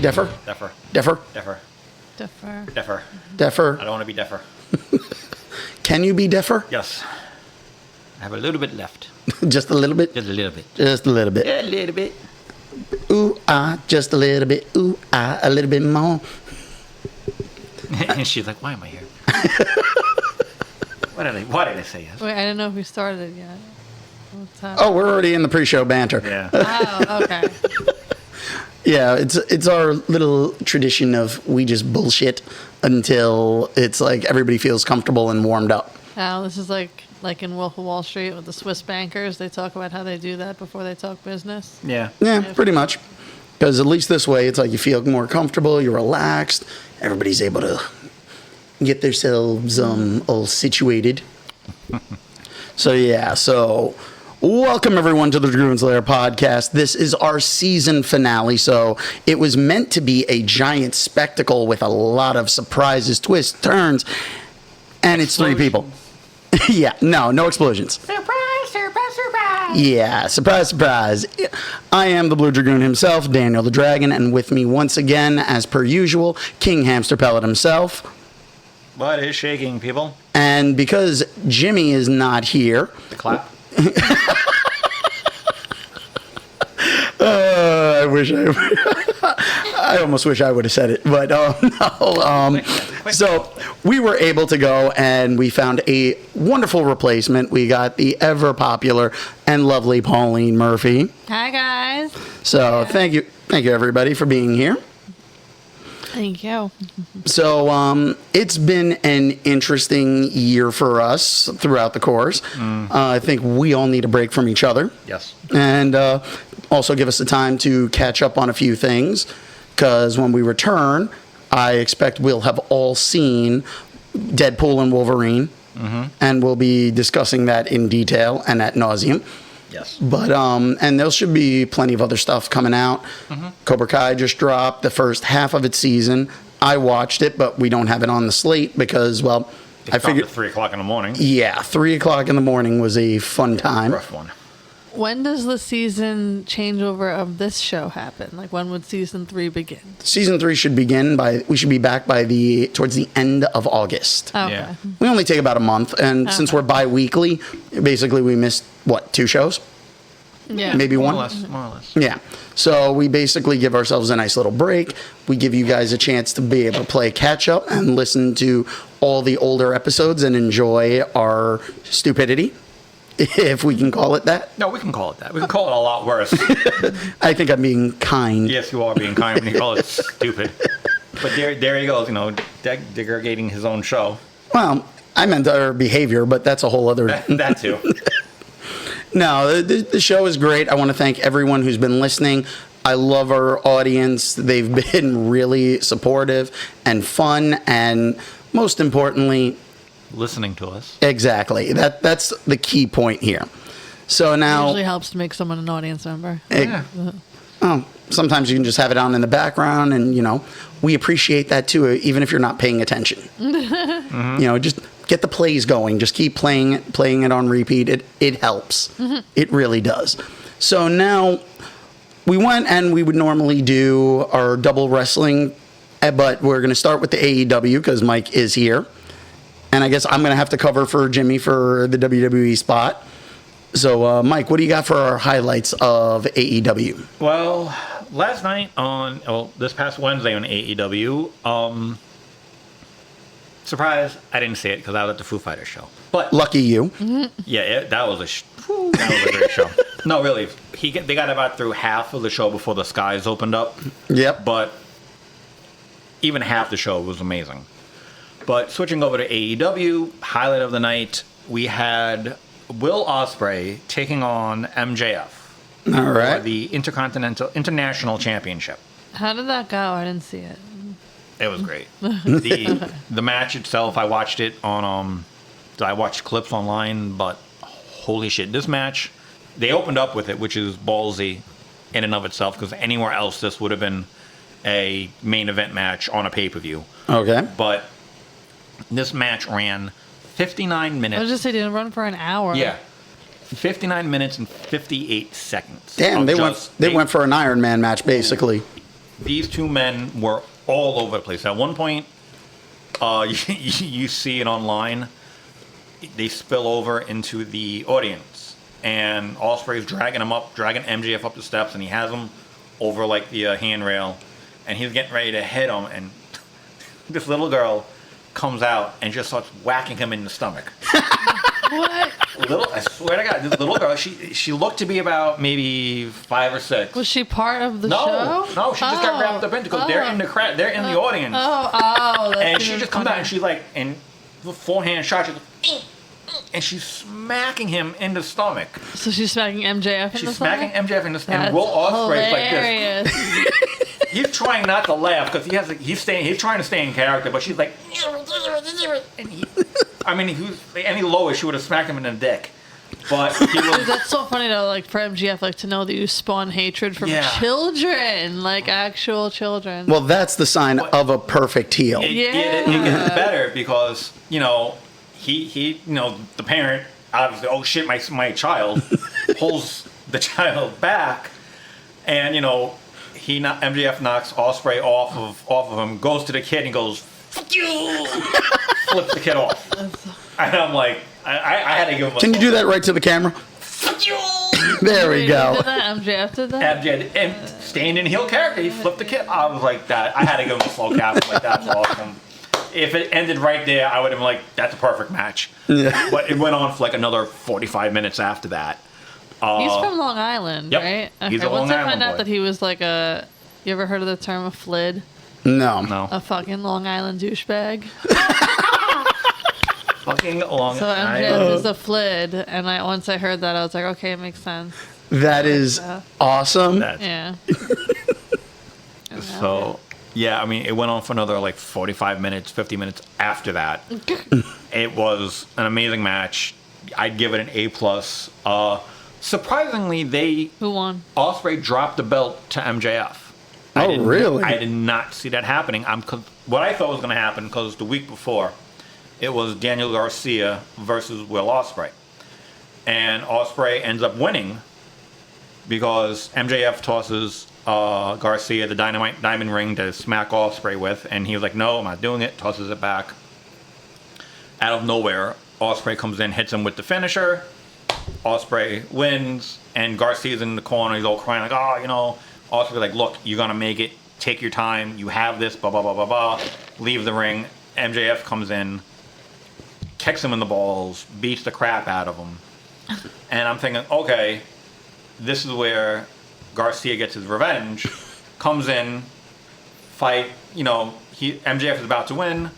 Defer? Defer. Defer? Defer. Defer. Defer. Defer? I don't want to be defer. Can you be defer? Yes. I have a little bit left. Just a little bit? Just a little bit. Just a little bit. Yeah, a little bit. Ooh, ah, just a little bit. Ooh, ah, a little bit more. And she's like, why am I here? Why did I say yes? Wait, I didn't know if we started yet. What's that? Oh, we're already in the pre-show banter. Yeah. Oh, okay. Yeah, it's our little tradition of we just bullshit until it's like everybody feels comfortable and warmed up. Oh, this is like in Wolf of Wall Street with the Swiss bankers. They talk about how they do that before they talk business. Yeah. Yeah, pretty much. Because at least this way, it's like you feel more comfortable, you're relaxed, everybody's able to get themselves all situated. So welcome everyone to the Dragoons Lair Podcast. This is our season finale, so it was meant to be a giant spectacle with a lot of surprises, twists, turns, and it's three people. Yeah, no explosions. Surprise, surprise, surprise. Yeah, surprise. I am the Blue Dragoon himself, Daniel the Dragon, and with me once again, as per usual, King Hamster Pellet himself. What is shaking, people? And because Jimmy is not here... The clap? I almost wish I would have said it, but no. So we were able to go and we found a wonderful replacement. We got the ever popular and lovely Pauline Murphy. Hi, guys. So thank you everybody for being here. Thank you. So it's been an interesting year for us throughout the course. I think we all need a break from each other. Yes. And also give us the time to catch up on a few things, because when we return, I expect we'll have all seen Deadpool and Wolverine, and we'll be discussing that in detail and ad nauseum. Yes. But and there should be plenty of other stuff coming out. Cobra Kai just dropped the first half of its season. I watched it, but we don't have it on the slate because, well, I figured at 3 o'clock in the morning. Yeah, 3 o'clock in the morning was a fun time. Rough one. When does the season changeover of this show happen? Like, when would season 3 begin? Season 3 should begin we should be back towards the end of August. Okay. Yeah. We only take about a month, and since we're bi-weekly, basically we missed, 2 shows? Yeah. Maybe one? More or less. Yeah. So we basically give ourselves a nice little break. We give you guys a chance to be able to play catch up and listen to all the older episodes and enjoy our stupidity, if we can call it that. No, we can call it that. We can call it a lot worse. I think I'm being kind. Yes, you are being kind when you call it stupid. But there he goes, degrading his own show. Well, I meant our behavior, but that's a whole other... That too. No, the show is great. I want to thank everyone who's been listening. I love our audience. They've been really supportive and fun, and most importantly... listening to us. Exactly. That's the key point here. So now... It usually helps to make someone an audience member. Yeah. Sometimes you can just have it on in the background, and, we appreciate that too, even if you're not paying attention. Just get the plays going. Just keep playing it on repeat. It helps. It really does. So now we went and we would normally do our double wrestling, but we're going to start with the AEW because Mike is here. And I guess I'm going to have to cover for Jimmy for the WWE spot. So, Mike, what do you got for our highlights of AEW? Well, last night this past Wednesday on AEW, surprise, I didn't see it because I was at the Foo Fighters show. But lucky you. Yeah, that was a great show. No, really, they got about through half of the show before the skies opened up. Yep. But even half the show was amazing. But switching over to AEW, highlight of the night, we had Will Ospreay taking on MJF. All right. For the International Championship. How did that go? I didn't see it. It was great. The match itself, I watched it on I watched clips online, but holy shit, this match, they opened up with it, which is ballsy in and of itself, because anywhere else this would have been a main event match on a pay-per-view. Okay. But this match ran 59 minutes. I was just saying, it didn't run for an hour. Yeah. 59 minutes and 58 seconds. Damn, they went for an Iron Man match, basically. these two men were all over the place. At one point, you see it online. They spill over into the audience, and Ospreay's dragging MJF up the steps, and he has him over like the handrail, and he's getting ready to hit him, and this little girl comes out and just starts whacking him in the stomach. What? I swear to God, this little girl, she looked to be about maybe 5 or 6. Was she part of the show? No, she just got wrapped up into because they're in the audience. And she just comes out and she's like, and the forehand shot, she's like, and she's smacking him in the stomach. So she's smacking MJF in the stomach? She's smacking MJF in the stomach. And Will Ospreay's like this. He's trying not to laugh because he's trying to stay in character, but she's like, and any lower, she would have smacked him in the dick. But he was. That's so funny though, like for MGF, like to know that you spawn hatred from children, like actual children. Well, that's the sign of a perfect heel. It gets better because he the parent obviously, oh shit, my child pulls the child back, and MJF knocks Ospreay off of him, goes to the kid and goes, "Fuck you!" Flips the kid off, and I'm like, I had to give him. Can you do that right to the camera? Fuck you! There we go. Did that? MJF did that? MJF, and staying in heel character, he flipped the kid. I was like that. I had to give him a slow cap. Like that's awesome. If it ended right there, I would have been like, that's a perfect match. Yeah. But it went on for like another 45 minutes after that. He's from Long Island, yep. right? Okay. He's a Long Once I Island found out boy. that he was like a... You ever heard of the term a flid? No. A fucking Long Island douchebag. Fucking Long So Island. MJF is a flid, and once I heard that, I was like, okay, it makes sense. That is awesome. Yeah. So, yeah, I mean, it went on for another like 45 minutes, 50 minutes after that. It was an amazing match. I'd give it an A+. Surprisingly, Who won? Ospreay dropped the belt to MJF. Really? I did not see that happening. What I thought was going to happen, because the week before, it was Daniel Garcia versus Will Ospreay. And Ospreay ends up winning because MJF tosses Garcia the dynamite diamond ring to smack Ospreay with, and he was like, no, I'm not doing it, tosses it back. Out of nowhere, Ospreay comes in, hits him with the finisher. Ospreay wins, and Garcia's in the corner. He's all crying like, Ospreay's like, look, you're going to make it. Take your time. You have this, blah, blah, blah, blah, blah. Leave the ring. MJF comes in, kicks him in the balls, beats the crap out of him. And I'm thinking, okay, this is where Garcia gets his revenge. Comes in, fight, MJF is about to win.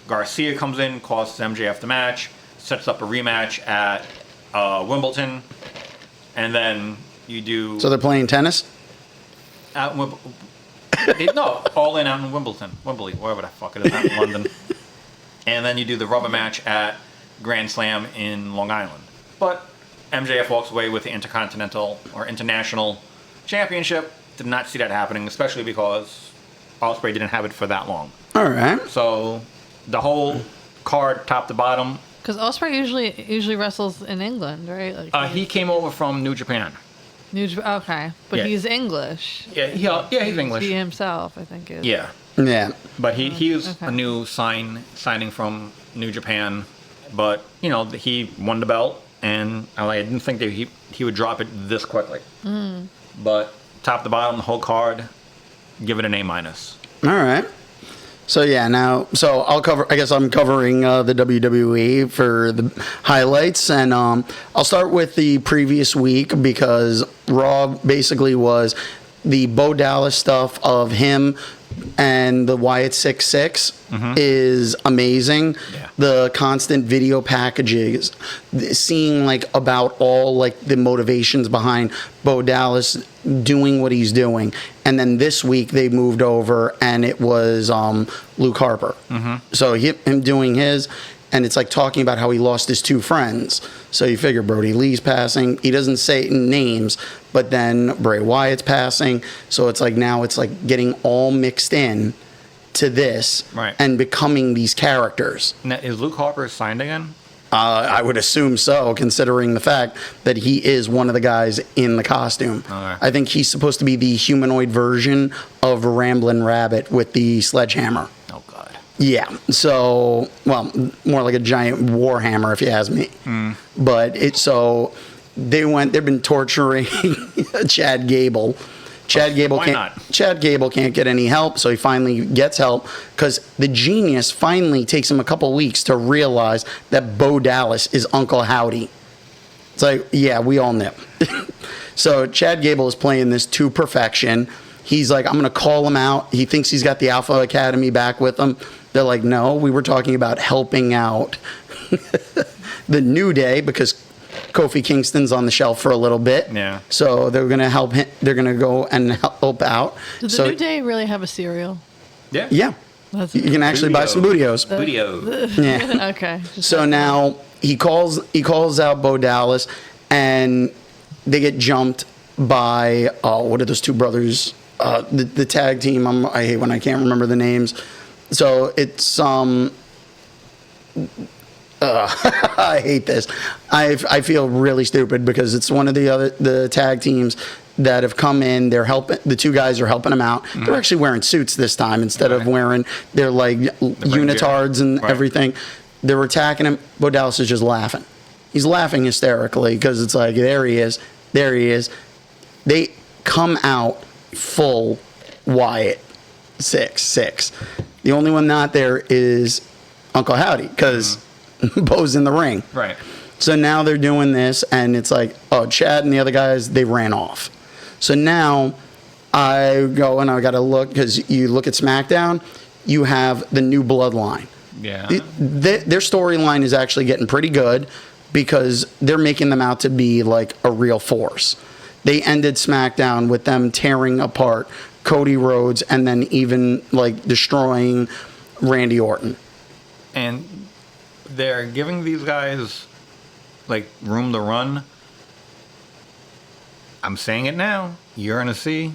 Garcia comes in, costs MJF the match, sets up a rematch at Wimbledon, and then you do... So they're playing tennis? At no, all in out in Wembley, wherever the fuck it is, out in London. And then you do the rubber match at Grand Slam in Long Island. But MJF walks away with the Intercontinental or International Championship. Did not see that happening, especially because Ospreay didn't have it for that long. All right. So the whole card, top to bottom. Because Ospreay usually wrestles in England, right? Like, he came over from New Japan. Okay, but Yeah. he's English. Yeah, he's English. He himself, I think, is. Yeah. Yeah. But he was a new signing from New Japan. But, he won the belt, and I didn't think that he would drop it this quickly. But top to bottom, the whole card, give it an A-. All right. So I'll cover. I guess I'm covering the WWE for the highlights, and I'll start with the previous week because Raw basically was the Bo Dallas stuff of him and the Wyatt 6-6 is amazing. Yeah. The constant video packages, seeing about all the motivations behind Bo Dallas doing what he's doing. And then this week they moved over and it was Luke Harper. So him doing his, and it's talking about how he lost his 2 friends. So you figure Brody Lee's passing. He doesn't say names, but then Bray Wyatt's passing. So it's now it's getting all mixed in to this Right. and becoming these characters. Now, is Luke Harper signed again? I would assume so, considering the fact that he is one of the guys in the costume. Okay. I think he's supposed to be the humanoid version of Ramblin' Rabbit with the sledgehammer. Oh, God. Yeah. So, well, more like a giant warhammer, if you ask me. But they've been torturing Chad Gable. Chad Gable can't get any help, so he finally gets help because the genius finally takes him a couple weeks to realize that Bo Dallas is Uncle Howdy. It's like, yeah, we all knew. So Chad Gable is playing this to perfection. He's like, I'm going to call him out. He thinks he's got the Alpha Academy back with him. They're like, no, we were talking about helping out the New Day because Kofi Kingston's on the shelf for a little bit. Yeah. So they're going to help him. They're going to go and help out. Does the New Day really have a cereal? Yeah. Yeah. That's You can actually buy some Bootios. Bootios. Yeah. Okay. So now he calls out Bo Dallas, and they get jumped by what are those two brothers? The tag team. I hate when I can't remember the names. So it's I hate this. I feel really stupid because it's one of the tag teams that have come in. They're helping. The two guys are helping them out. They're actually wearing suits this time instead of wearing their like unitards and everything. They're attacking him. Bo Dallas is just laughing. He's laughing hysterically because it's like, there he is. There he is. They come out full Wyatt 6'6". The only one not there is Uncle Howdy because Bo's in the ring. Right. So now they're doing this, and it's like, oh, Chad and the other guys, they ran off. So now I go and I got to look, because you look at SmackDown, you have the new bloodline. Yeah. Their storyline is actually getting pretty good because they're making them out to be like a real force. They ended SmackDown with them tearing apart Cody Rhodes and then even like destroying Randy Orton. And they're giving these guys like room to run. I'm saying it now. You're gonna see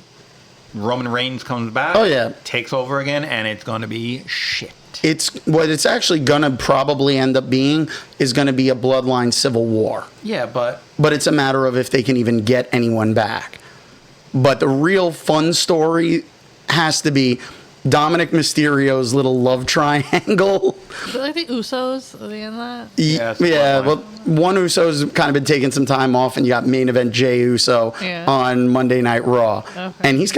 Roman Reigns comes back. Oh yeah, takes over again, and it's gonna be shit. It's what it's actually gonna probably end up being is gonna be a bloodline civil war. Yeah, but it's a matter of if they can even get anyone back. But the real fun story has to be Dominic Mysterio's little love triangle. Is it like the Usos? Are they in that? Yeah. Well, one Uso's kind of been taking some time off, and you got main event Jey Uso on Monday Night Raw. Okay. And he's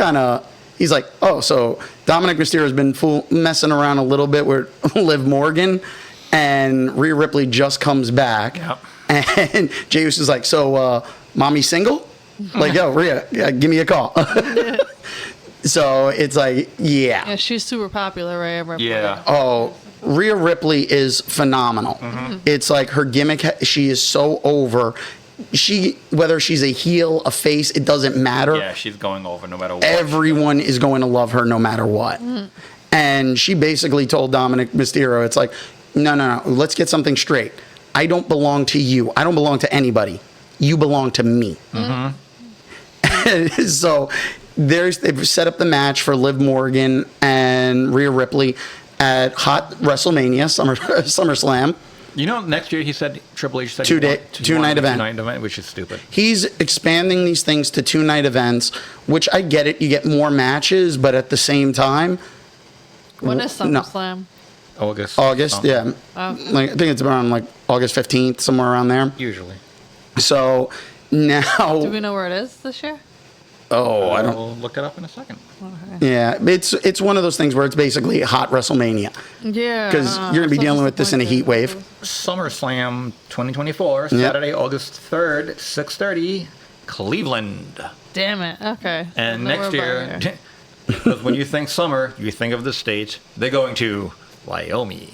like, oh, so Dominic Mysterio's been messing around a little bit with Liv Morgan, and Rhea Ripley just comes back. Yep. And Jey Uso's like, so, mommy single? Like, yo, Rhea, give me a call. So it's like, yeah. Yeah, she's super popular, right? Ripley. Yeah. Oh, Rhea Ripley is phenomenal. Mm-hmm. It's like her gimmick, she is so over. Whether she's a heel, a face, it doesn't matter. Yeah, she's going over no matter what. Everyone is going to love her no matter what. Mm-hmm. And she basically told Dominic Mysterio, it's like, no, let's get something straight. I don't belong to you. I don't belong to anybody. You belong to me. Mm-hmm. So they've set up the match for Liv Morgan and Rhea Ripley at Hot WrestleMania, SummerSlam. You know, next year he said Triple H said two-night event, which is stupid. He's expanding these things to 2-night events, which I get it. You get more matches, but at the same time, when is SummerSlam? August, yeah. Okay. Like I think it's around like August 15th, somewhere around there. Usually. So now, do we know where it is this year? Oh, I don't. We'll look it up in a second. Okay. Yeah, it's one of those things where it's basically hot WrestleMania. Yeah. Because you're going to be dealing with this in a heat wave. SummerSlam 2024, Saturday, August 3rd, 6:30, Cleveland. Damn it. Okay. And next year, because when you think summer, you think of the states. They're going to Wyoming.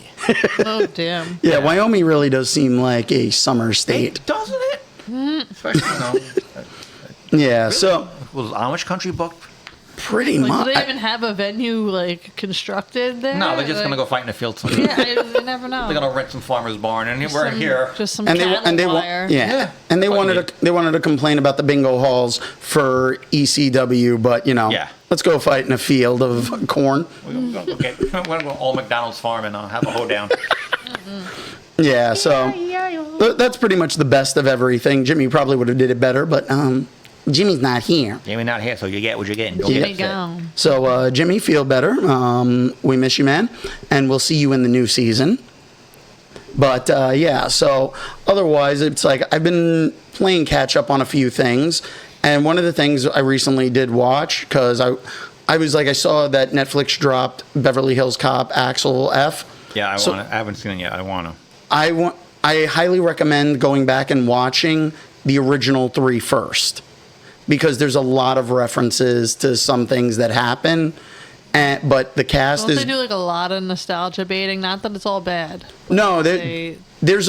Oh, damn. Yeah, Wyoming really does seem like a summer state. Doesn't it? Especially, Yeah, really? So was Amish country booked? Pretty much. Do they even have a venue like constructed there? No, they're just gonna go fight in the field somewhere. Yeah, you never know. They're gonna rent some farmer's barn, and we're here. Just some and cattle wire. And they wanted to complain about the bingo halls for ECW, but let's go fight in a field of corn. We're gonna go all McDonald's farm and have a hoedown. Yeah, so that's pretty much the best of everything. Jimmy probably would have did it better, but Jimmy's not here. Jimmy not here, so you get what you're getting. Don't Jimmy get upset. gone. So, Jimmy, feel better. We miss you, man. And we'll see you in the new season. But, yeah, so otherwise, it's like I've been playing catch up on a few things. And one of the things I recently did watch, because I was like, I saw that Netflix dropped Beverly Hills Cop Axel F. Yeah, I haven't seen it yet. I want to. I highly recommend going back and watching the original 3 first, because there's a lot of references to some things that happen, but the cast Don't is. they do like a lot of nostalgia baiting? Not that it's all bad. No, They there's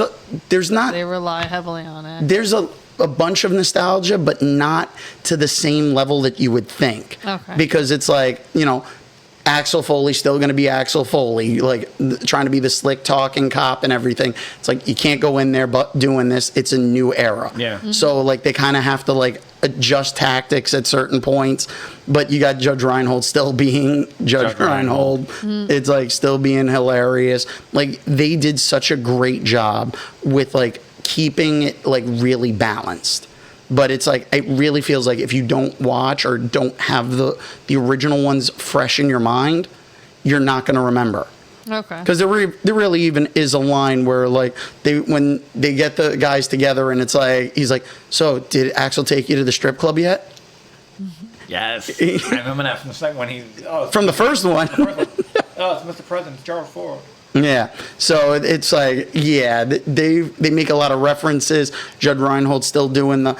not. they rely heavily on it. There's a bunch of nostalgia, but not to the same level that you would think. Okay. Because it's like, Axel Foley's still going to be Axel Foley, like trying to be the slick talking cop and everything. It's like you can't go in there but doing this. It's a new era. Yeah. Mm-hmm. So like they kind of have to like adjust tactics at certain points. But you got Judge Reinhold still being Judge Reinhold. It's like still being hilarious. Like they did such a great job with like keeping it like really balanced. But it's like, it really feels like if you don't watch or don't have the original ones fresh in your mind, you're not going to remember. Okay. Because there really even is a line where like when they get the guys together and it's like, he's like, so did Axel take you to the strip club yet? Yes. I remember that from the second one. From the first one. Oh, it's Mr. President, Charles Ford. Yeah, so it's like, yeah, they make a lot of references. Judge Reinhold's still doing the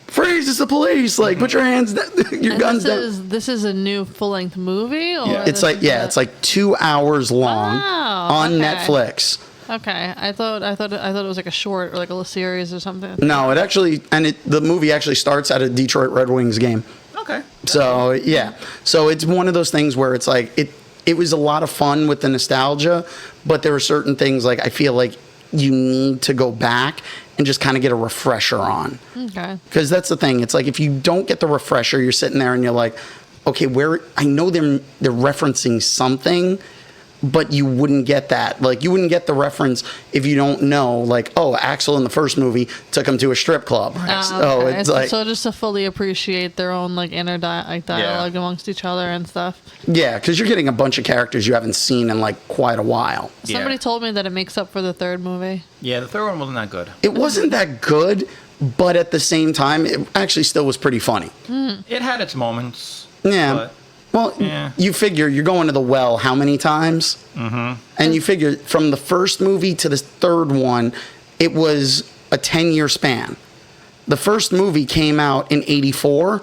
freeze, it's the police, like put your hands down, your guns down. This is a new full-length movie? Or Yeah. It's like, it's like 2 hours long on okay. Netflix. Okay, I thought it was like a short or like a series or something. No, the movie actually starts at a Detroit Red Wings game. Okay. So yeah, so it's one of those things where it's like it was a lot of fun with the nostalgia, but there were certain things like I feel like you need to go back and just kind of get a refresher on. Okay. Because that's the thing. It's like if you don't get the refresher, you're sitting there and you're like, okay, I know they're referencing something, but you wouldn't get that. Like you wouldn't get the reference if you don't know, like, oh, Axel in the first movie took him to a strip club. So Okay. it's like, so just to fully appreciate their own like inner dialogue amongst each other and stuff. yeah, because you're getting a bunch of characters you haven't seen in like quite a while. Somebody told me that it makes up for the third movie. Yeah, the third one wasn't that good. It wasn't that good, but at the same time, it actually still was pretty funny. It had its moments. Yeah. But Well, yeah. You figure you're going to the well how many times? Mm-hmm. And you figure from the first movie to the third one, it was a 10-year span. The first movie came out in 1984,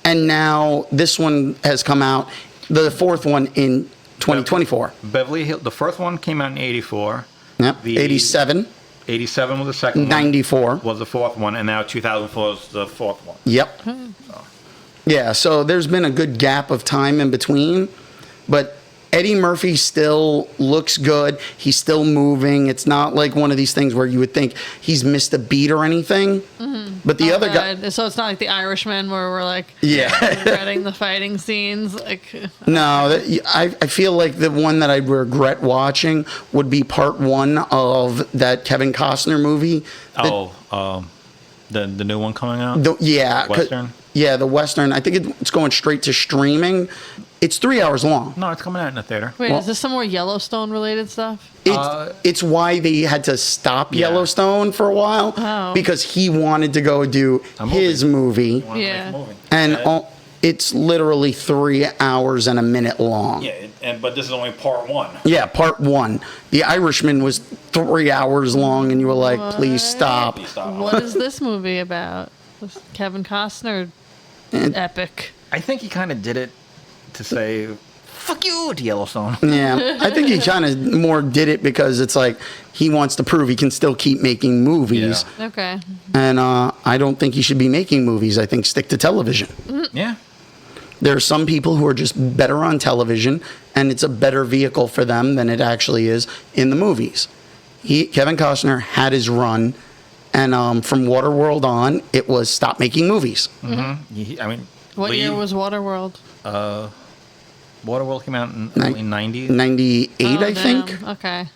and now this one has come out, the fourth one in 2024. Beverly Hills, the first one came out in 84. Yep, 87. 87 was the second one. 94. Was the fourth one, and now 2004 is the fourth one. Yep. Yeah, so there's been a good gap of time in between, but Eddie Murphy still looks good. He's still moving. It's not like one of these things where you would think he's missed a beat or anything. Mm-hmm. But the other guy... So it's not like The Irishman where we're like regretting the fighting scenes. Like No, I feel like the one that I regret watching would be part one of that Kevin Costner movie. The new one coming out? Western? Yeah, the Western. I think it's going straight to streaming. It's 3 hours long. No, it's coming out in the theater. Wait, is this some more Yellowstone related stuff? It's why they had to stop Yellowstone for a while because he wanted to go do his movie. And it's literally 3 hours and a minute long. Yeah, but this is only part one. Yeah, part one. The Irishman was 3 hours long, and you were like, please stop. What is this movie about? This Kevin Costner epic. I think he kind of did it to say, fuck you to Yellowstone. Yeah, I think he kind of more did it because it's like he wants to prove he can still keep making movies. Yeah. Okay. And I don't think he should be making movies. I think stick to television. Yeah. There are some people who are just better on television, and it's a better vehicle for them than it actually is in the movies. Kevin Costner had his run, and from Waterworld on, it was stop making movies. Mm-hmm. What year was Waterworld? Waterworld came out in early 90s. 98, I think. Okay.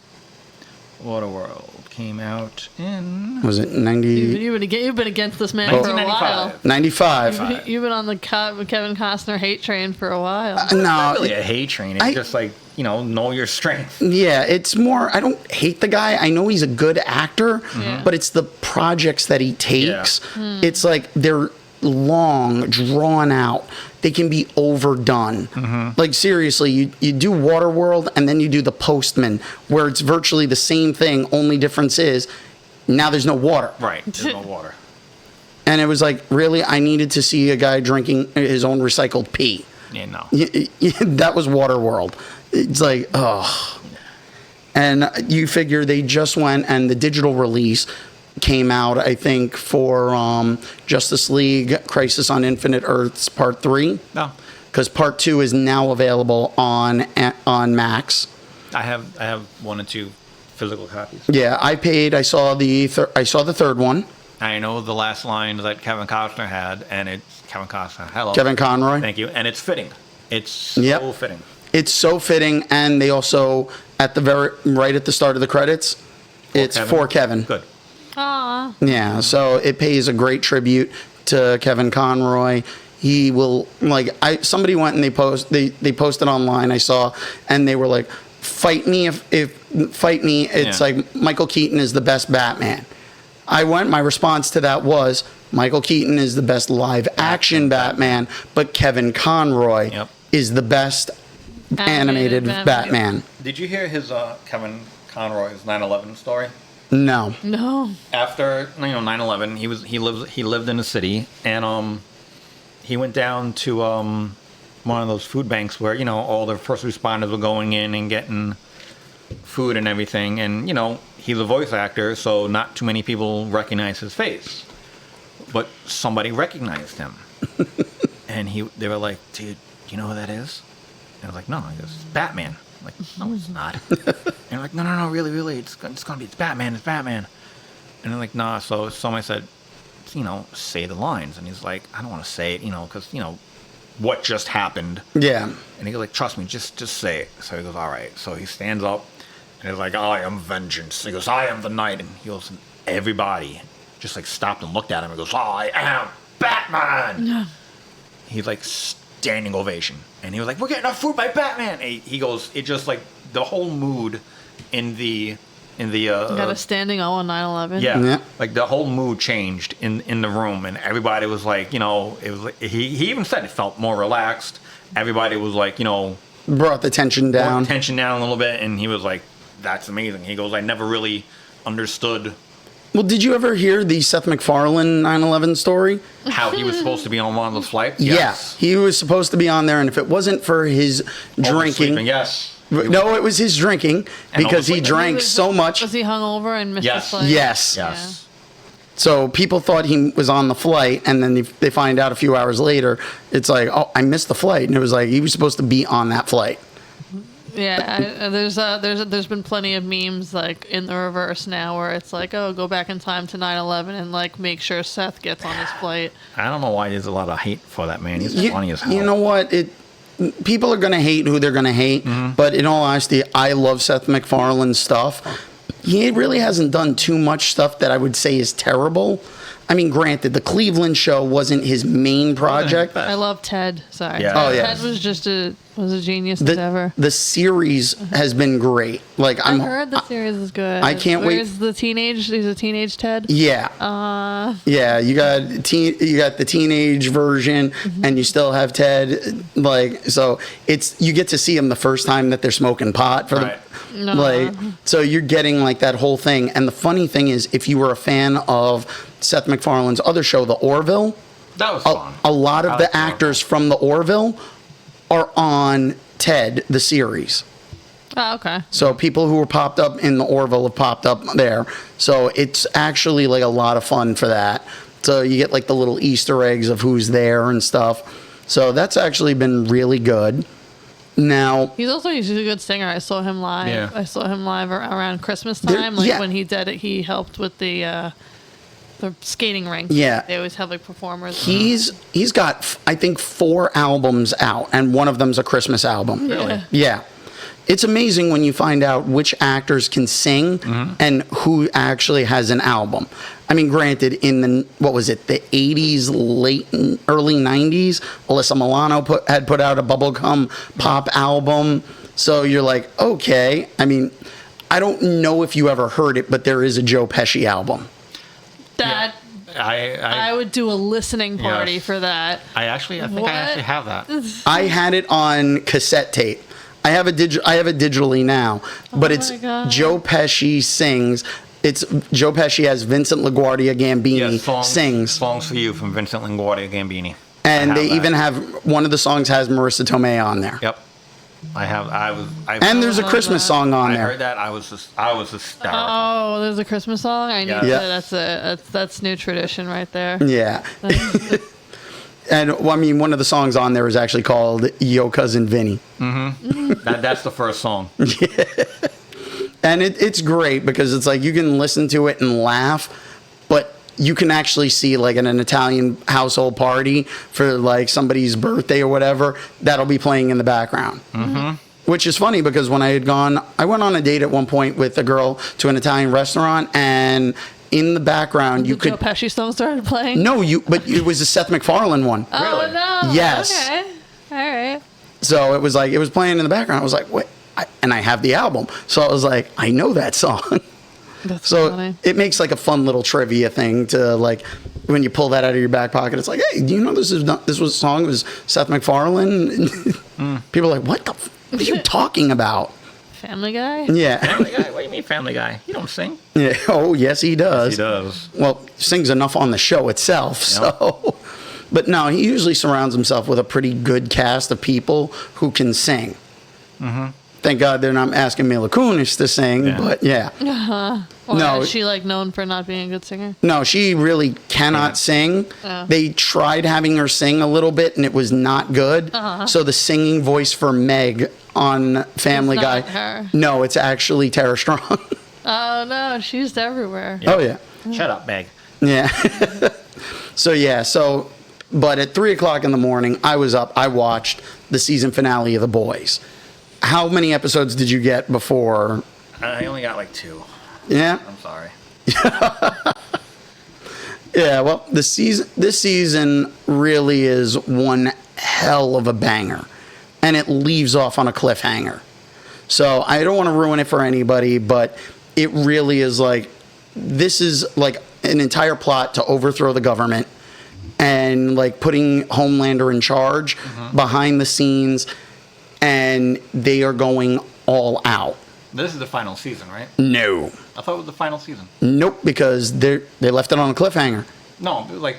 Waterworld came out in... Was it 90? You've been against this man for a while. 95. You've been on the Kevin Costner hate train for a while. No, Not really a hate train. It's just like, know your strength. Yeah, it's more, I don't hate the guy. I know he's a good actor, but it's the projects that he takes. Yeah. It's like they're long, drawn out. They can be overdone. Like, seriously, you do Waterworld and then you do The Postman, where it's virtually the same thing, only difference is now there's no water. Right, there's no water. And it was like, really, I needed to see a guy drinking his own recycled pee. Yeah, no. That was Waterworld. It's like, oh. And you figure they just went, and the digital release came out, I think, for Justice League Crisis on Infinite Earths Part 3. No. Because Part 2 is now available on Max. I have 1 and 2 physical copies. Yeah, I paid. I saw the third one. I know the last line that Kevin Costner had, and it's Kevin Costner. Hello. Kevin Conroy. Thank you. And it's fitting. It's so fitting. It's so fitting, and they also, right at the start of the credits, it's for Kevin. Good. Aww. Yeah, so it pays a great tribute to Kevin Conroy. He will, somebody went and they posted online, I saw, and they were like, fight me fight me. It's like Michael Keaton is the best Batman. My response to that was, Michael Keaton is the best live action Batman, but Kevin Conroy is the best animated Batman. Did you hear his Kevin Conroy's 9/11 story? No. After 9/11, he lived in the city, and he went down to one of those food banks where all the first responders were going in and getting food and everything, and he's a voice actor, so not too many people recognize his face, but somebody recognized him, and they were like, "Dude, you know who that is?" And I was like, "No." He goes, "It's Batman." I'm like, "No, it's not." And I'm like, no, really, it's Batman. And I'm like, "Nah." So somebody said, say the lines, and he's like, "I don't want to say it, because what just happened." Yeah. And he goes like, "Trust me, just say it." So he goes, "All right." So he stands up, and he's like, "I am vengeance." He goes, "I am the night," and he goes, everybody just stopped and looked at him and goes, "I am Batman." No. He's like, standing ovation, and he was like, "We're getting our food by Batman." And he goes, it just the whole mood in the got a standing O on 9/11. Yeah. Like the whole mood changed in the room, and everybody was like, it was like, he even said it felt more relaxed. Everybody was like, brought the tension down. A little bit, and he was like, "That's amazing." He goes, "I never really understood." Well, did you ever hear the Seth MacFarlane 9/11 story? How he was supposed to be on one of those flights? Yes. Yeah, he was supposed to be on there, and if it wasn't for his drinking... Yes. No, it was his drinking, because he drank so much. Was he hungover and missed the flight? Yes. Yeah. So people thought he was on the flight, and then they find out a few hours later, it's like, "Oh, I missed the flight." And it was like, he was supposed to be on that flight. Yeah, there's been plenty of memes in the reverse now where it's like, "Oh, go back in time to 9/11 and make sure Seth gets on his flight." I don't know why there's a lot of hate for that man. He's funny as hell. You know what? People are going to hate who they're going to hate, but in all honesty, I love Seth MacFarlane's stuff. He really hasn't done too much stuff that I would say is terrible. I mean, granted, the Cleveland show wasn't his main project. I love Ted. Sorry. Yeah. Oh, yeah. Ted was a genius as ever. The series has been great. I heard the series is good. I can't wait. He's a teenage Ted. Yeah. Yeah, you got the teenage version, and you still have Ted. So you get to see him the first time that they're smoking pot for so you're getting that whole thing. And the funny thing is, if you were a fan of Seth MacFarlane's other show, The Orville, that was fun. A lot of the actors from The Orville are on Ted, the series. Oh, okay. So people who were popped up in The Orville have popped up there. So it's actually a lot of fun for that. So you get the little Easter eggs of who's there and stuff. So that's actually been really good. Now he's a good singer. I saw him live. Yeah. I saw him live around Christmas time, when he did it. He helped with the skating rink. Yeah, they always have He's performers. got, I think, 4 albums out, and one of them's a Christmas album. Really? Yeah. it's amazing when you find out which actors can sing and who actually has an album. I mean, granted, in the 80s, early 90s, Alyssa Milano had put out a bubblegum pop album. So you're like, okay. I mean, I don't know if you ever heard it, but there is a Joe Pesci album. That I would do a listening party for that. I think I actually have that. I had it on cassette tape. I have it digitally now, but it's Joe Pesci sings. It's Joe Pesci as Vincent LaGuardia Gambini sings. Songs for You from Vincent LaGuardia Gambini. And they even have, one of the songs has Marissa Tomei on there. Yep. And there's a Christmas song on there. I heard that. I was hysterical. Oh, there's a Christmas song? I knew that. That's new tradition right there. Yeah. And I mean, one of the songs on there is actually called Yo Cousin Vinny. That's the first song. And it's great because it's like you can listen to it and laugh, but you can actually see like in an Italian household party for like somebody's birthday or whatever, that'll be playing in the background. Which is funny because when I went on a date at one point with a girl to an Italian restaurant, and in the background you could. Joe Pesci song started playing? No, but it was a Seth MacFarlane one. Oh, really? No. Yes. Okay. All right. So it was playing in the background. I was like, what? And I have the album. So I was like, I know that song. That's so funny. It makes like a fun little trivia thing to like, when you pull that out of your back pocket, it's like, hey, do you know this was a song? It was Seth MacFarlane. People are like, what are you talking about? Family Guy? Yeah. Family Guy? What do you mean Family Guy? You don't sing. Yeah. Oh, yes, he does. Yes, he does. Well, sings enough on the show itself. Yep. So, but no, he usually surrounds himself with a pretty good cast of people who can sing. Thank God they're not asking Mila Kunis to sing, but yeah. No, is she like known for not being a good singer? No, she really cannot sing. They tried having her sing a little bit, and it was not good. So the singing voice for Meg on Family Guy. Her. No, it's actually Tara Strong. Oh no, she's everywhere. Oh yeah. Shut up, Meg. Yeah. But at 3:00 in the morning, I was up. I watched the season finale of The Boys. How many episodes did you get before? I only got like 2. Yeah. I'm sorry. Yeah, well, this season really is one hell of a banger, and it leaves off on a cliffhanger. So I don't want to ruin it for anybody, but it really is like, this is like an entire plot to overthrow the government and like putting Homelander in charge behind the scenes, and they are going all out. This is the final season, right? No. I thought it was the final season. Nope, because they left it on a cliffhanger. No, like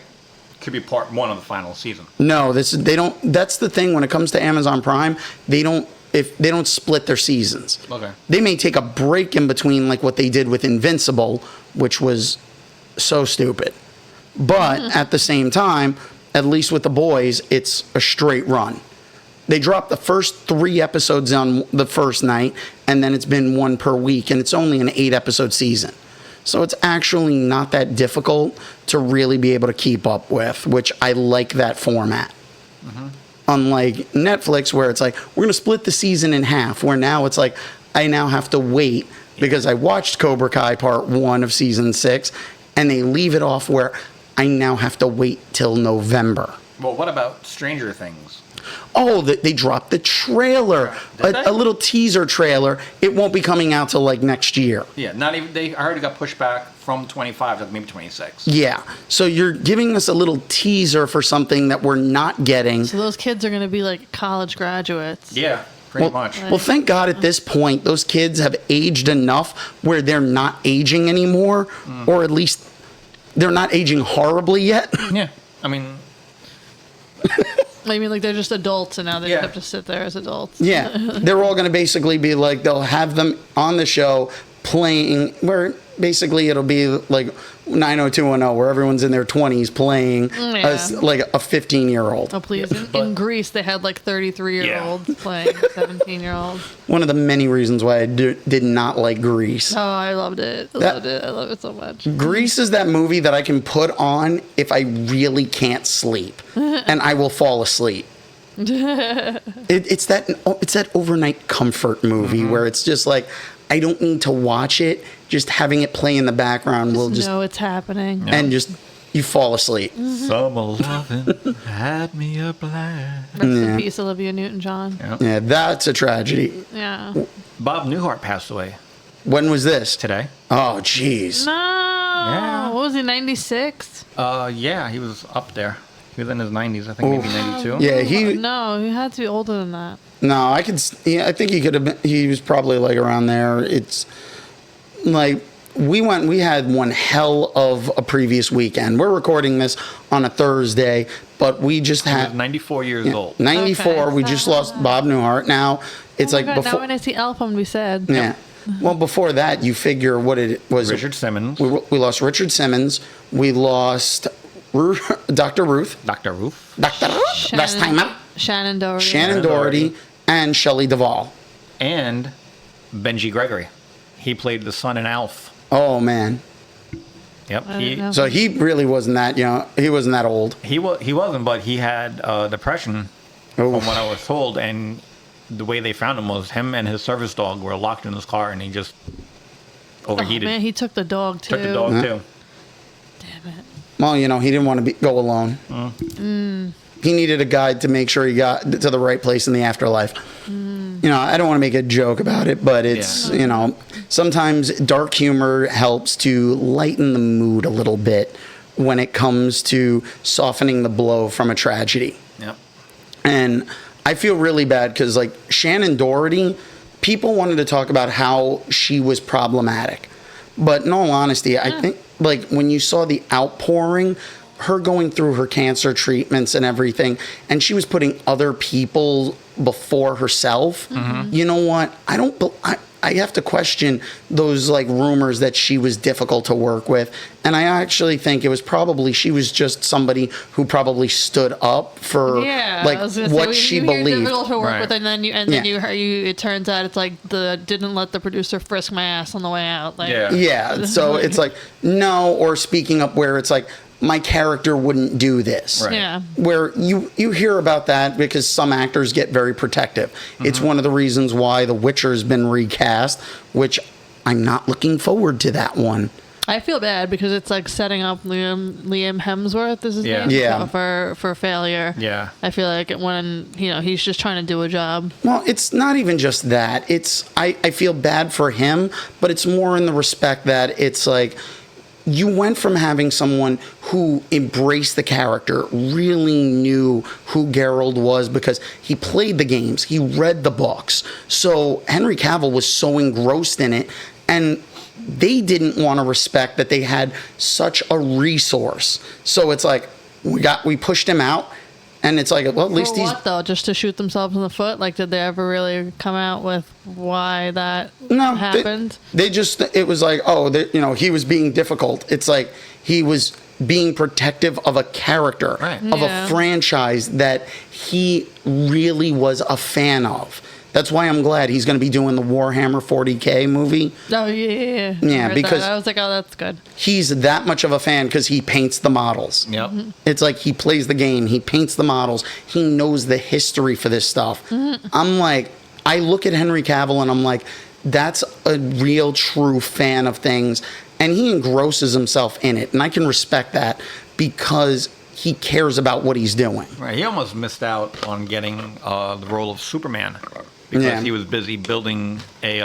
could be part 1 of the final season. No, they don't. That's the thing when it comes to Amazon Prime. They don't split their seasons. Okay. They may take a break in between, like what they did with Invincible, which was so stupid. But at the same time, at least with The Boys, it's a straight run. They dropped the first 3 episodes on the first night, and then it's been 1 per week, and it's only an 8-episode season. So it's actually not that difficult to really be able to keep up with, which I like that format. Unlike Netflix, where it's like, we're going to split the season in half, where now it's like, I now have to wait because I watched Cobra Kai Part 1 of Season 6, and they leave it off where I now have to wait till November. Well, what about Stranger Things? Oh, they dropped the trailer, a little teaser trailer. It won't be coming out till like next year. Yeah, not even. I heard it got pushed back from 25 to maybe 26. Yeah, so you're giving us a little teaser for something that we're not getting. So those kids are going to be like college graduates. Yeah, pretty much. Well, thank God at this point those kids have aged enough where they're not aging anymore, or at least they're not aging horribly yet. Yeah, I mean. I mean, like, they're just adults, and now they have to sit there as adults. Yeah, they're all going to basically be like, they'll have them on the show playing, where basically it'll be like 90210, where everyone's in their 20s playing like a 15-year-old. Oh, please. In Greece, they had like 33-year-olds playing 17-year-olds. One of the many reasons why I did not like Grease. Oh, I loved it. I love it so much. Grease is that movie that I can put on if I really can't sleep, and I will fall asleep. It's that overnight comfort movie where it's just like, I don't need to watch it. Just having it play in the background will just know it's happening. and just you fall asleep. Summer loving had me a blast. Rest in peace, Olivia Newton-John. Yep. Yeah, that's a tragedy. Yeah. Bob Newhart passed away When was this? today. Oh, jeez. No. Yeah. What was he? 96. Yeah, he was up there. He was in his 90s, I think, maybe 92. Yeah, No, he had to be older than that. No, I could. Yeah, I think he could have been. He was probably like around there. It's like we had one hell of a previous weekend. We're recording this on a Thursday, but we just He was had 94 years old. 94. Okay. We just lost Bob Newhart. Now it's Oh my like God, before. now when I see Elf, I'm gonna be sad. Yeah. Well, before that, you figure what it was. Richard Simmons. We lost Richard Simmons. We lost Dr. Ruth. Dr. Ruth. Dr. Ruth. Best time up. Shannon Doherty. Shannon Doherty and Shelley Duvall. And Benji Gregory. He played the son in Alf. Oh man. Yep. I didn't know. So he really wasn't that young. He wasn't that old. He wasn't, but he had depression, Oh. from what I was told. And the way they found him was him and his service dog were locked in his car, and he just Oh, overheated. man, he took the dog too. Took the dog too. Damn it. Well, he didn't want to go alone. He needed a guide to make sure he got to the right place in the afterlife. I don't want to make a joke about it, but it's, sometimes dark humor helps to lighten the mood a little bit when it comes to softening the blow from a tragedy. Yep. And I feel really bad because, like, Shannon Doherty, people wanted to talk about how she was problematic. But in all honesty, I think, like, when you saw the outpouring, her going through her cancer treatments and everything, and she was putting other people before herself, you know what? I have to question those, like, rumors that she was difficult to work with. And I actually think it was probably, she was just somebody who probably stood up for, Yeah, like, I was gonna what say, she you're believed. difficult to work Right. with, and then it turns out it's like didn't let the producer frisk my ass on the way out. Like, Yeah. Yeah, so it's like, no, or speaking up where it's like, my character wouldn't do this. Right. Yeah. Where you hear about that because some actors get very protective. It's one of the reasons why The Witcher's been recast, which I'm not looking forward to that one. I feel bad because it's like setting up Liam Hemsworth is his Yeah. name Yeah. for failure. Yeah. I feel like when he's just trying to do a job. Well, it's not even just that. I feel bad for him, but it's more in the respect that it's like, you went from having someone who embraced the character, really knew who Geralt was because he played the games, he read the books. So Henry Cavill was so engrossed in it, and they didn't want to respect that they had such a resource. So it's like, we pushed him out, and it's like, well, at least For he's... what though? Just to shoot themselves in the foot? Like, did they ever really come out with why that No, happened? They just, it was like, he was being difficult. It's like he was being protective of a character, Right. of Yeah. a franchise that he really was a fan of. That's why I'm glad he's going to be doing the Warhammer 40K movie. Oh yeah. Yeah, I heard because- that. I was like, oh, that's good. He's that much of a fan because he paints the models. Yep. It's like he plays the game, he paints the models, he knows the history for this stuff. I'm like, I look at Henry Cavill and I'm like, that's a real true fan of things, and he engrosses himself in it, and I can respect that because he cares about what he's doing. Right. He almost missed out on getting the role of Superman because Yeah. he was busy building a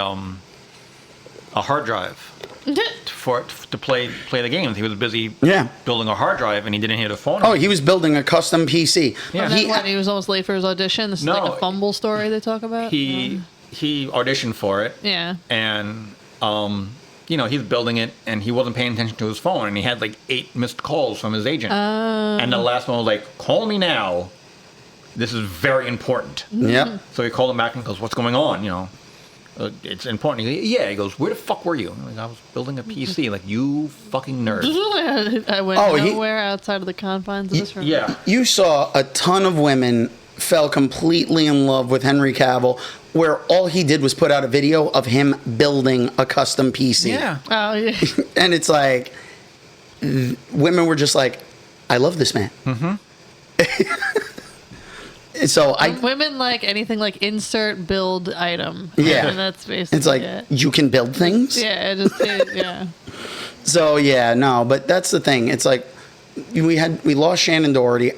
hard drive to play the games. He was busy Yeah. building a hard drive, and he didn't hit a phone. Oh, he was building a custom PC. Yeah. And then what, he was almost late for his audition. This is like No, a fumble story they talk about. He auditioned for it. Yeah. And he's building it, and he wasn't paying attention to his phone, and he had like 8 missed calls from his agent. And the last one was like, "Call me now. This is very important." Yep. So he called him back and goes, "What's going on? It's important." He goes, "Yeah." He goes, "Where the fuck were you?" I'm like, "I was building a PC." Like, you fucking nerd. I went Oh, nowhere outside of the confines of this room. Yeah. You saw a ton of women fell completely in love with Henry Cavill, where all he did was put out a video of him building a custom PC. Yeah. Oh yeah. And it's like, women were just like, I love this man. So women like anything like insert build item. Yeah. And that's basically it's like, it. you can build things? Yeah. So, yeah, no, but that's the thing. It's like, we lost Shannon Doherty.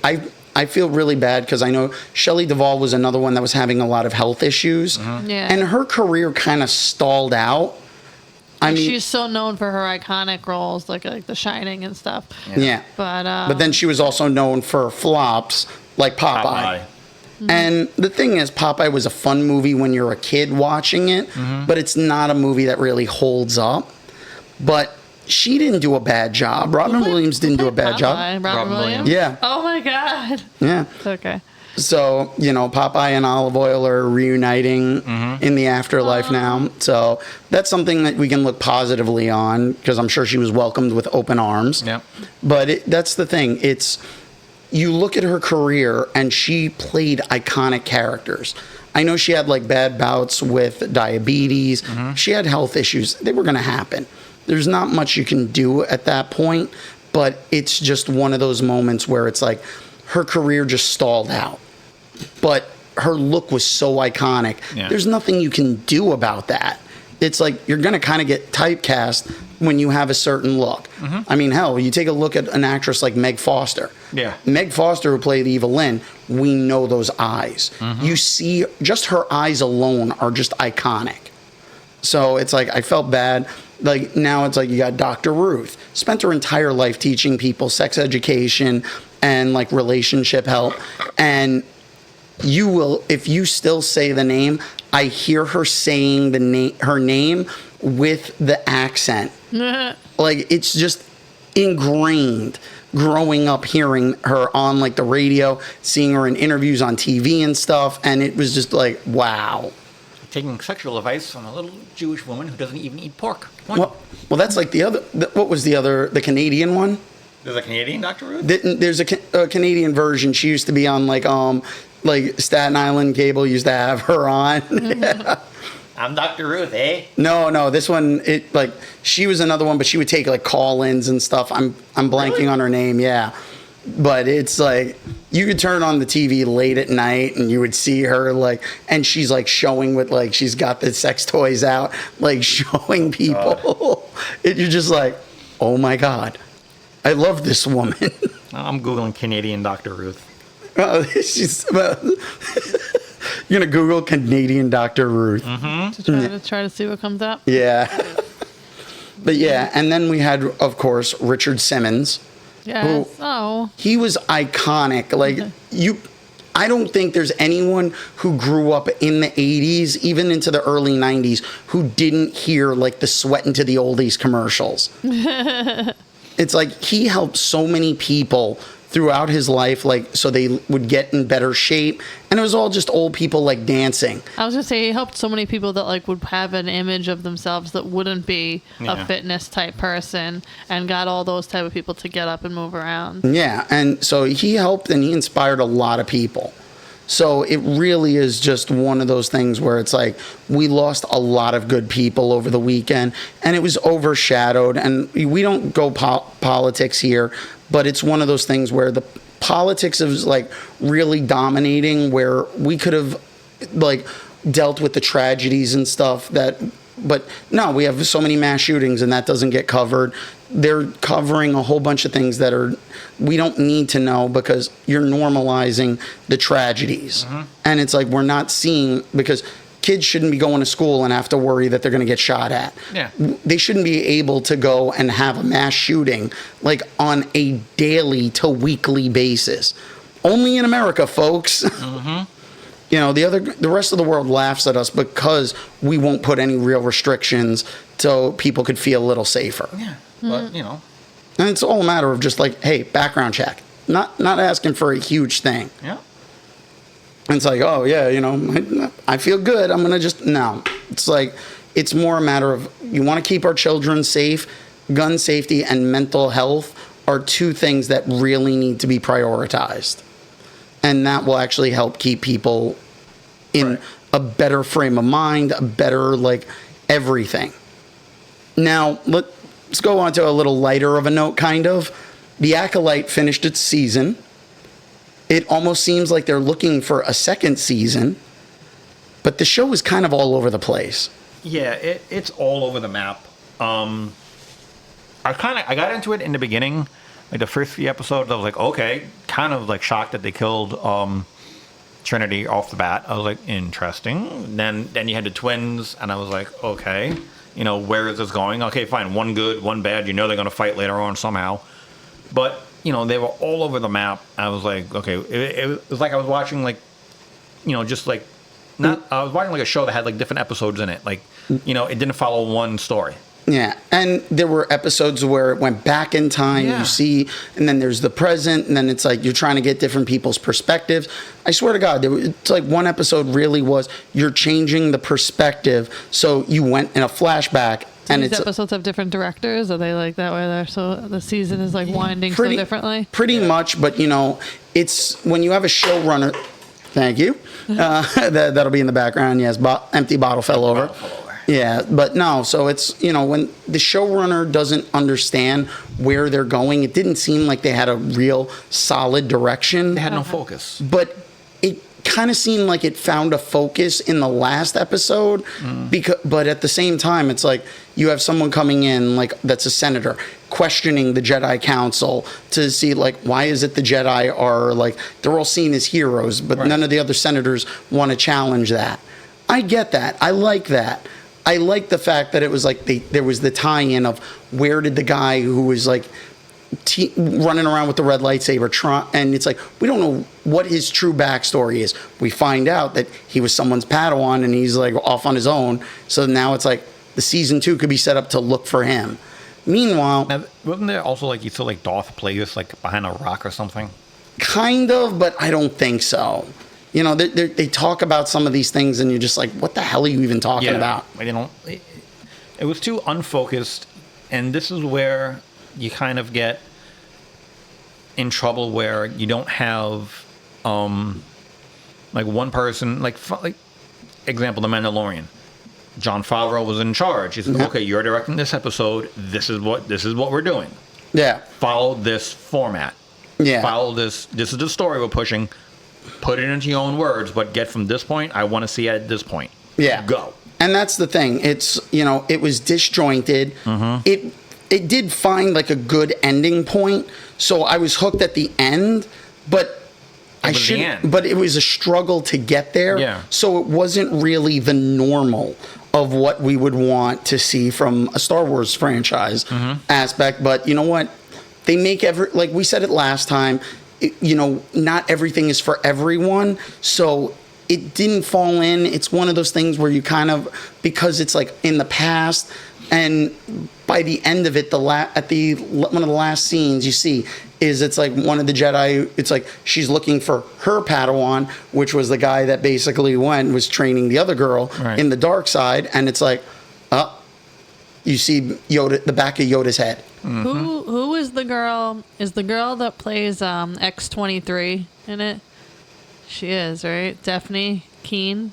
I feel really bad because I know Shelley Duvall was another one that was having a lot of health issues. Yeah. And her career kind of stalled out. I mean, she's so known for her iconic roles, like The Shining and stuff. yeah. But then she was also known for flops like Popeye. And the thing is, Popeye was a fun movie when you're a kid watching it, but it's not a movie that really holds up. But she didn't do a bad job. Robin Williams didn't do a bad job. Robin Williams? Yeah. Oh my God. Yeah. It's okay. So, Popeye and Olive Oyl are reuniting in the afterlife now. So that's something that we can look positively on because I'm sure she was welcomed with open arms. Yeah. But that's the thing. You look at her career and she played iconic characters. I know she had like bad bouts with diabetes. She had health issues. They were going to happen. There's not much you can do at that point, but it's just one of those moments where it's like her career just stalled out. But her look was so iconic. Yeah. There's nothing you can do about that. It's like you're going to kind of get typecast when you have a certain look. I mean, hell, you take a look at an actress like Meg Foster. Yeah. Meg Foster, who played Eva Lynn, we know those eyes. You see, just her eyes alone are just iconic. So it's like, I felt bad. Like, now it's like you got Dr. Ruth. Spent her entire life teaching people sex education and, like, relationship help. And you will, if you still say the name, I hear her saying her name with the accent. Like, it's just ingrained growing up hearing her on, like, the radio, seeing her in interviews on TV and stuff. And it was just like, wow. Taking sexual advice from a little Jewish woman who doesn't even eat pork. Well, that's like the other. What was the Canadian one? There's a Canadian Dr. Ruth? There's a Canadian version. She used to be on like Staten Island cable used to have her on. I'm Dr. Ruth, eh? No. This one, she was another one, but she would take like call-ins and stuff. I'm blanking on her name. Yeah. But it's like, you could turn on the TV late at night and you would see her like, and she's like showing with like, she's got the sex toys out, like showing people. You're just like, oh my God, I love this woman. I'm Googling Canadian Dr. Ruth. You're going to Google Canadian Dr. Ruth. To try to see what comes up. Yeah. But yeah, and then we had, of course, Richard Simmons. Yes. He was iconic. Like, I don't think there's anyone who grew up in the 80s, even into the early 90s, who didn't hear, like, the Sweatin' to the Oldies commercials. It's like he helped so many people throughout his life, like, so they would get in better shape. And it was all just old people, like, dancing. I was going to say, he helped so many people that, like, would have an image of themselves that wouldn't be a fitness type person, and got all those type of people to get up and move around. Yeah, and so he helped and he inspired a lot of people. So it really is just one of those things where it's like, we lost a lot of good people over the weekend, and it was overshadowed. And we don't go politics here, but it's one of those things where the politics is like really dominating, where we could have like dealt with the tragedies and stuff but no, we have so many mass shootings and that doesn't get covered. They're covering a whole bunch of things that we don't need to know because you're normalizing the tragedies. And it's like, we're not seeing, because kids shouldn't be going to school and have to worry that they're going to get shot at. Yeah. They shouldn't be able to go and have a mass shooting like on a daily to weekly basis. Only in America, folks. You know, the rest of the world laughs at us because we won't put any real restrictions so people could feel a little safer. Yeah, but, you know. And it's all a matter of just like, hey, background check. Not asking for a huge thing. Yeah. And it's like, oh, yeah, you know, I feel good. I'm going to just, no. It's like, it's more a matter of, you want to keep our children safe. Gun safety and mental health are two things that really need to be prioritized. And that will actually help keep people in a better frame of mind, a better, like, everything. Now, let's go on to a little lighter of a note, kind of. The Acolyte finished its season. it almost seems like they're looking for a second season, but the show is kind of all over the place. Yeah, it's all over the map. I got into it in the beginning, like the first few episodes. I was like, okay, kind of like shocked that they killed Trinity off the bat. I was like, interesting. Then you had the twins, and I was like, okay, where is this going? Okay, fine, one good, one bad. They're going to fight later on somehow. But they were all over the map. I was like, okay, it was like I was watching like, just like. I was watching like a show that had like different episodes in it. Like, it didn't follow one story. Yeah, and there were episodes where it went back in time, you see, and then there's the present, and then it's like you're trying to get different people's perspectives. I swear to God, it's like one episode really was you're changing the perspective, so you went in a flashback. And these episodes have different directors? Are they like that way there? So the season is like winding so differently? Pretty much, but it's when you have a showrunner. Thank you. That'll be in the background. Yes, empty bottle fell over. Yeah, but no. So it's when the showrunner doesn't understand where they're going, it didn't seem like they had a real solid direction. They had no focus. But it kind of seemed like it found a focus in the last episode. But at the same time, it's like you have someone coming in like that's a senator questioning the Jedi Council to see like why is it the Jedi are like they're all seen as heroes, but none of the other senators want to challenge that. I get that. I like that. I like the fact that it was like there was the tie-in of where did the guy who was like running around with the red lightsaber and it's like we don't know what his true backstory is. We find out that he was someone's Padawan and he's like off on his own. So now it's like the season 2 could be set up to look for him. Meanwhile, now, wasn't there also like you saw like Darth Plagueis like behind a rock or something? Kind of, but I don't think so. They talk about some of these things, and you're just like, "What the hell are you even talking about?" It was too unfocused, and this is where you kind of get in trouble where you don't have like one person like example, The Mandalorian. John Favreau was in charge. He said, okay, you're directing this episode. This is what we're doing. Yeah. Follow this format. Yeah. Follow this. This is the story we're pushing. Put it into your own words, but get from this point, I want to see at this point. Yeah. Go. And that's the thing. It's, it was disjointed. Mm-hmm. It did find like a good ending point. So I was hooked at the end, but but it was a struggle to get there. Yeah. So it wasn't really the normal of what we would want to see from a Star Wars franchise aspect. But you know what? They make like we said it last time, not everything is for everyone. So it didn't fall in. It's one of those things where you kind of, because it's like in the past, and by the end of it, one of the last scenes you see is it's like one of the Jedi, it's like she's looking for her Padawan, which was the guy that basically was training the other girl in the dark side, and it's like, you see Yoda, the back of Yoda's head. Mm-hmm. Who is the girl? Is the girl that plays X-23 in it? She is, right? Daphne Keane?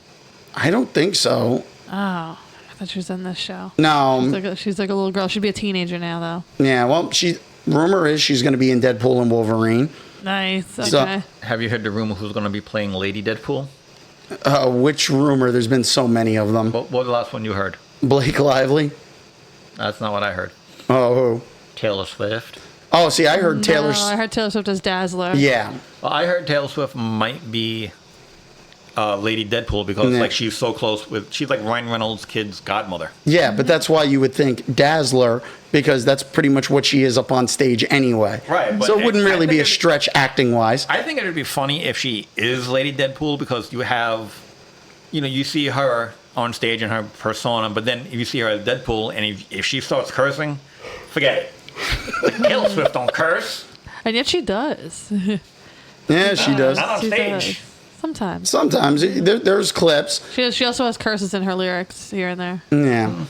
I don't think so. Oh, I thought she was in this show. No. She's like a little girl. She'd be a teenager now, though. Yeah, well, rumor is she's going to be in Deadpool and Wolverine. Nice, okay. So, have you heard the rumor who's going to be playing Lady Deadpool? Which rumor? There's been so many of them. What was the last one you heard? Blake Lively? That's not what I heard. Oh, who? Taylor Swift. Oh, see, I heard Taylor... I heard Taylor Swift as Dazzler. Yeah. Well, I heard Taylor Swift might be Lady Deadpool because like she's so close with... She's like Ryan Reynolds' kid's godmother. Yeah, but that's why you would think Dazzler, because that's pretty much what she is up on stage anyway. Right. So it wouldn't really be a stretch acting-wise. I think it would be funny if she is Lady Deadpool because you have... you see her on stage in her persona, but then if you see her as Deadpool, and if she starts cursing, forget it. Like, Taylor Swift don't curse. And yet she does. Yeah, she does. Not on stage. Sometimes. Sometimes. There's clips. She also has curses in her lyrics here and there. Yeah.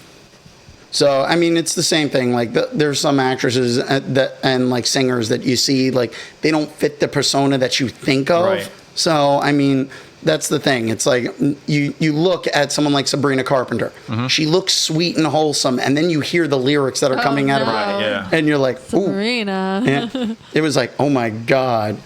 So, I mean, it's the same thing. Like, there's some actresses and like singers that you see, like, they don't fit the persona that you think of. Right. So, I mean... That's the thing. It's like you look at someone like Sabrina Carpenter. Mm-hmm. She looks sweet and wholesome, and then you hear the lyrics that are coming out of her, and you're like, "Ooh!" Sabrina. Yeah. It was like, "Oh my god!"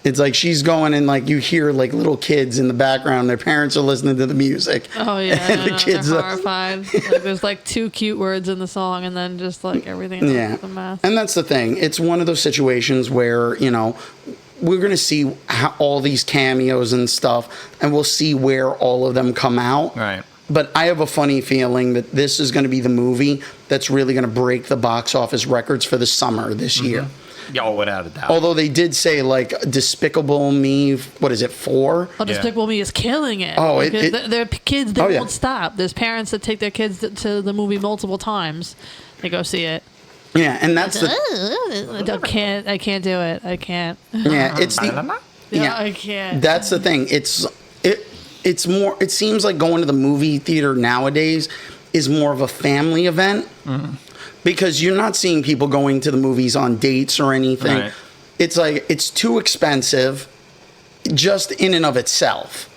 It's like she's going and like you hear like little kids in the background. Their parents are listening to the music. Oh yeah, and the kids they're are horrified. Like, there's like 2 cute words in the song, and then just like everything else is a mess. And that's the thing. It's one of those situations where we're going to see all these cameos and stuff, and we'll see where all of them come out. Right. But I have a funny feeling that this is going to be the movie that's really going to break the box office records for the summer this year. Yeah, without a doubt. Although they did say, like, Despicable Me, what is it, 4? Oh, Despicable Me is killing it. Oh, they're kids that won't stop. There's parents that take their kids to the movie multiple times. They go see it. Yeah, and that's the... I can't do it. I can't. Yeah, it's the... Yeah, I can't. That's the thing. It's more... It seems like going to the movie theater nowadays is more of a family event. Mm-hmm. Because you're not seeing people going to the movies on dates or anything. Right. It's like, it's too expensive just in and of itself.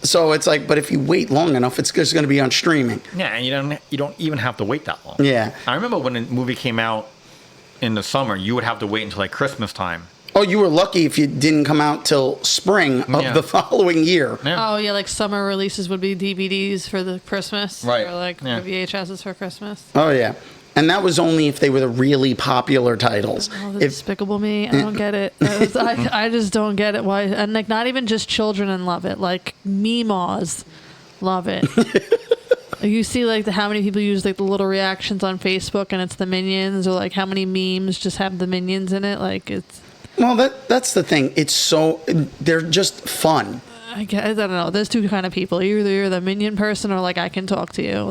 So it's like, but if you wait long enough, it's just going to be on streaming. Yeah, and you don't even have to wait that long. Yeah. I remember when a movie came out in the summer, you would have to wait until like Christmas time. Oh, you were lucky if you didn't come out till spring of the following year. Yeah. Oh, yeah, like summer releases would be DVDs for the Christmas. Right. Or like VHSs for Christmas. Oh, yeah. And that was only if they were the really popular titles. Oh, Despicable Me, I don't get it. I just don't get it. Why? And like, not even just children love it. Like Meemaws love it. You see like how many people use like the little reactions on Facebook, and it's the Minions, or like how many memes just have the Minions in it. Like it's. Well, that's the thing. It's so they're just fun. I don't know. There's 2 kind of people. Either you're the Minion person, or like I can talk to you.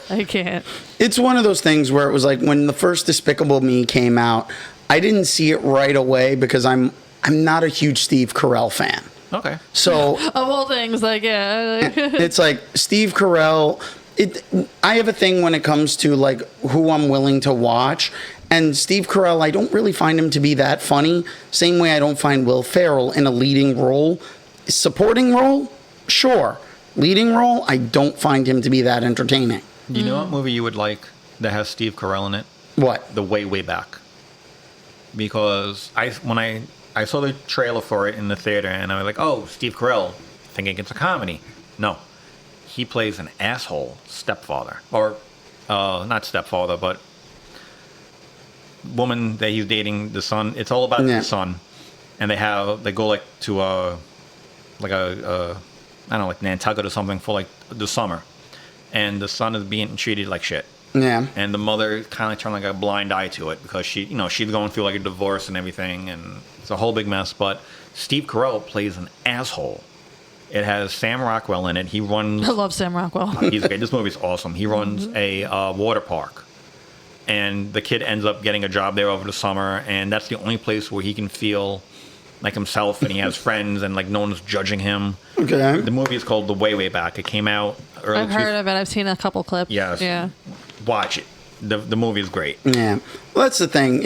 I can't. It's one of those things where it was like when the first Despicable Me came out, I didn't see it right away because I'm not a huge Steve Carell fan. Okay. So of all things, like it's like Steve Carell. I have a thing when it comes to like who I'm willing to watch, and Steve Carell, I don't really find him to be that funny. Same way I don't find Will Ferrell in a leading role. Supporting role, sure. Leading role, I don't find him to be that entertaining. You know what movie you would like that has Steve Carell in it? What? The Way Back. Because when I saw the trailer for it in the theater, and I was like, oh, Steve Carell, thinking it's a comedy. No. He plays an asshole stepfather. Or, not stepfather, but woman that he's dating, the son. It's all about the son. And they go like to I don't know, like Nantucket or something for like the summer. And the son is being treated like shit. Yeah. And the mother kind of turned like a blind eye to it because she's going through like a divorce and everything, and it's a whole big mess. But Steve Carell plays an asshole. It has Sam Rockwell in it. He runs. I love Sam Rockwell. He's great. This movie's awesome. He runs a water park, and the kid ends up getting a job there over the summer, and that's the only place where he can feel like himself, and he has friends, and like no one's judging him. Okay. The movie is called The Way Back. It came out early. I've heard of it. I've seen a couple clips. Yes. Yeah. Watch it. The movie is great. Yeah. Well, that's the thing.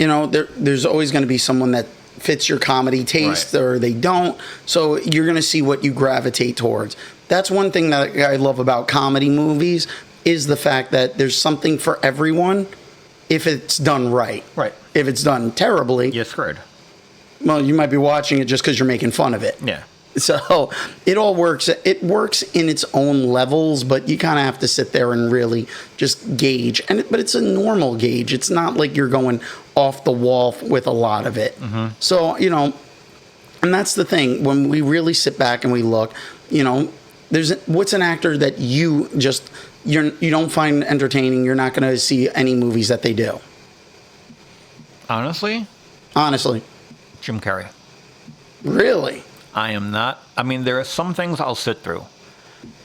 There's always going to be someone that fits your comedy taste, or they don't. So you're going to see what you gravitate towards. That's one thing that I love about comedy movies is the fact that there's something for everyone if it's done right. Right. If it's done terribly, You're screwed. well, you might be watching it just because you're making fun of it. Yeah. So it all works. It works in its own levels, but you kind of have to sit there and really just gauge. But it's a normal gauge. It's not like you're going off the wall with a lot of it. Mm-hmm. So, and that's the thing. When we really sit back and we look, what's an actor that you don't find entertaining? You're not going to see any movies that they do. Honestly, Jim Carrey. Really? I am not. I mean, there are some things I'll sit through.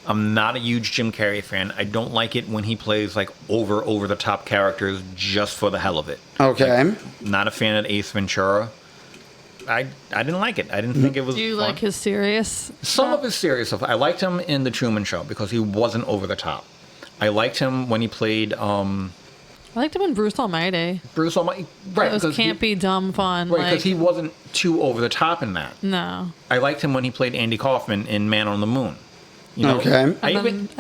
I'm not a huge Jim Carrey fan. I don't like it when he plays like over the top characters just for the hell of it. Okay. Like, not a fan of Ace Ventura. I didn't like it. I didn't think it was. Do you fun. like his serious? Some of his serious stuff. I liked him in The Truman Show because he wasn't over the top. I liked him when he played. I liked him in Bruce Almighty. Bruce Almighty, right? It was campy, dumb fun. Right, because he wasn't too over the top in that. No. I liked him when he played Andy Kaufman in Man on the Moon. Okay. I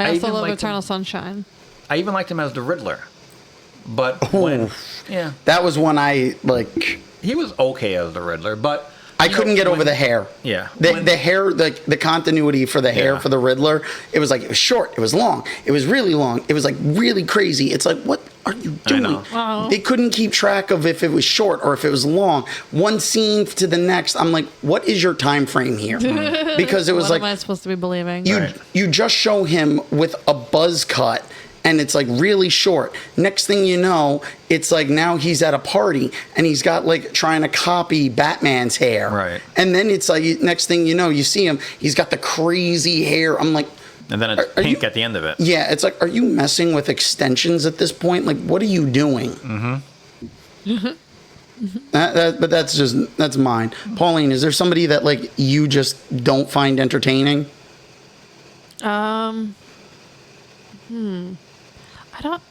also love Eternal Sunshine. I even liked him as the Riddler. But that was one I like. He was okay as the Riddler, but I couldn't get over the hair. Yeah. The hair, the continuity for the hair for the Riddler, it was like, it was short, it was long, it was really long, it was like really crazy. It's like, what are you doing? I know. Wow. They couldn't keep track of if it was short or if it was long. One scene to the next, I'm like, what is your time frame here? Because it was What like, am I supposed to be believing? you just show him with a buzz cut and it's like really short. Next thing you know, it's like now he's at a party and he's got like trying to copy Batman's hair. Right. And then it's like next thing you know, you see him, he's got the crazy hair. I'm like, And then it's pink at the end of it. yeah, it's like, are you messing with extensions at this point? Like, what are you doing? But that's mine. Pauline, is there somebody that like you just don't find entertaining? I don't.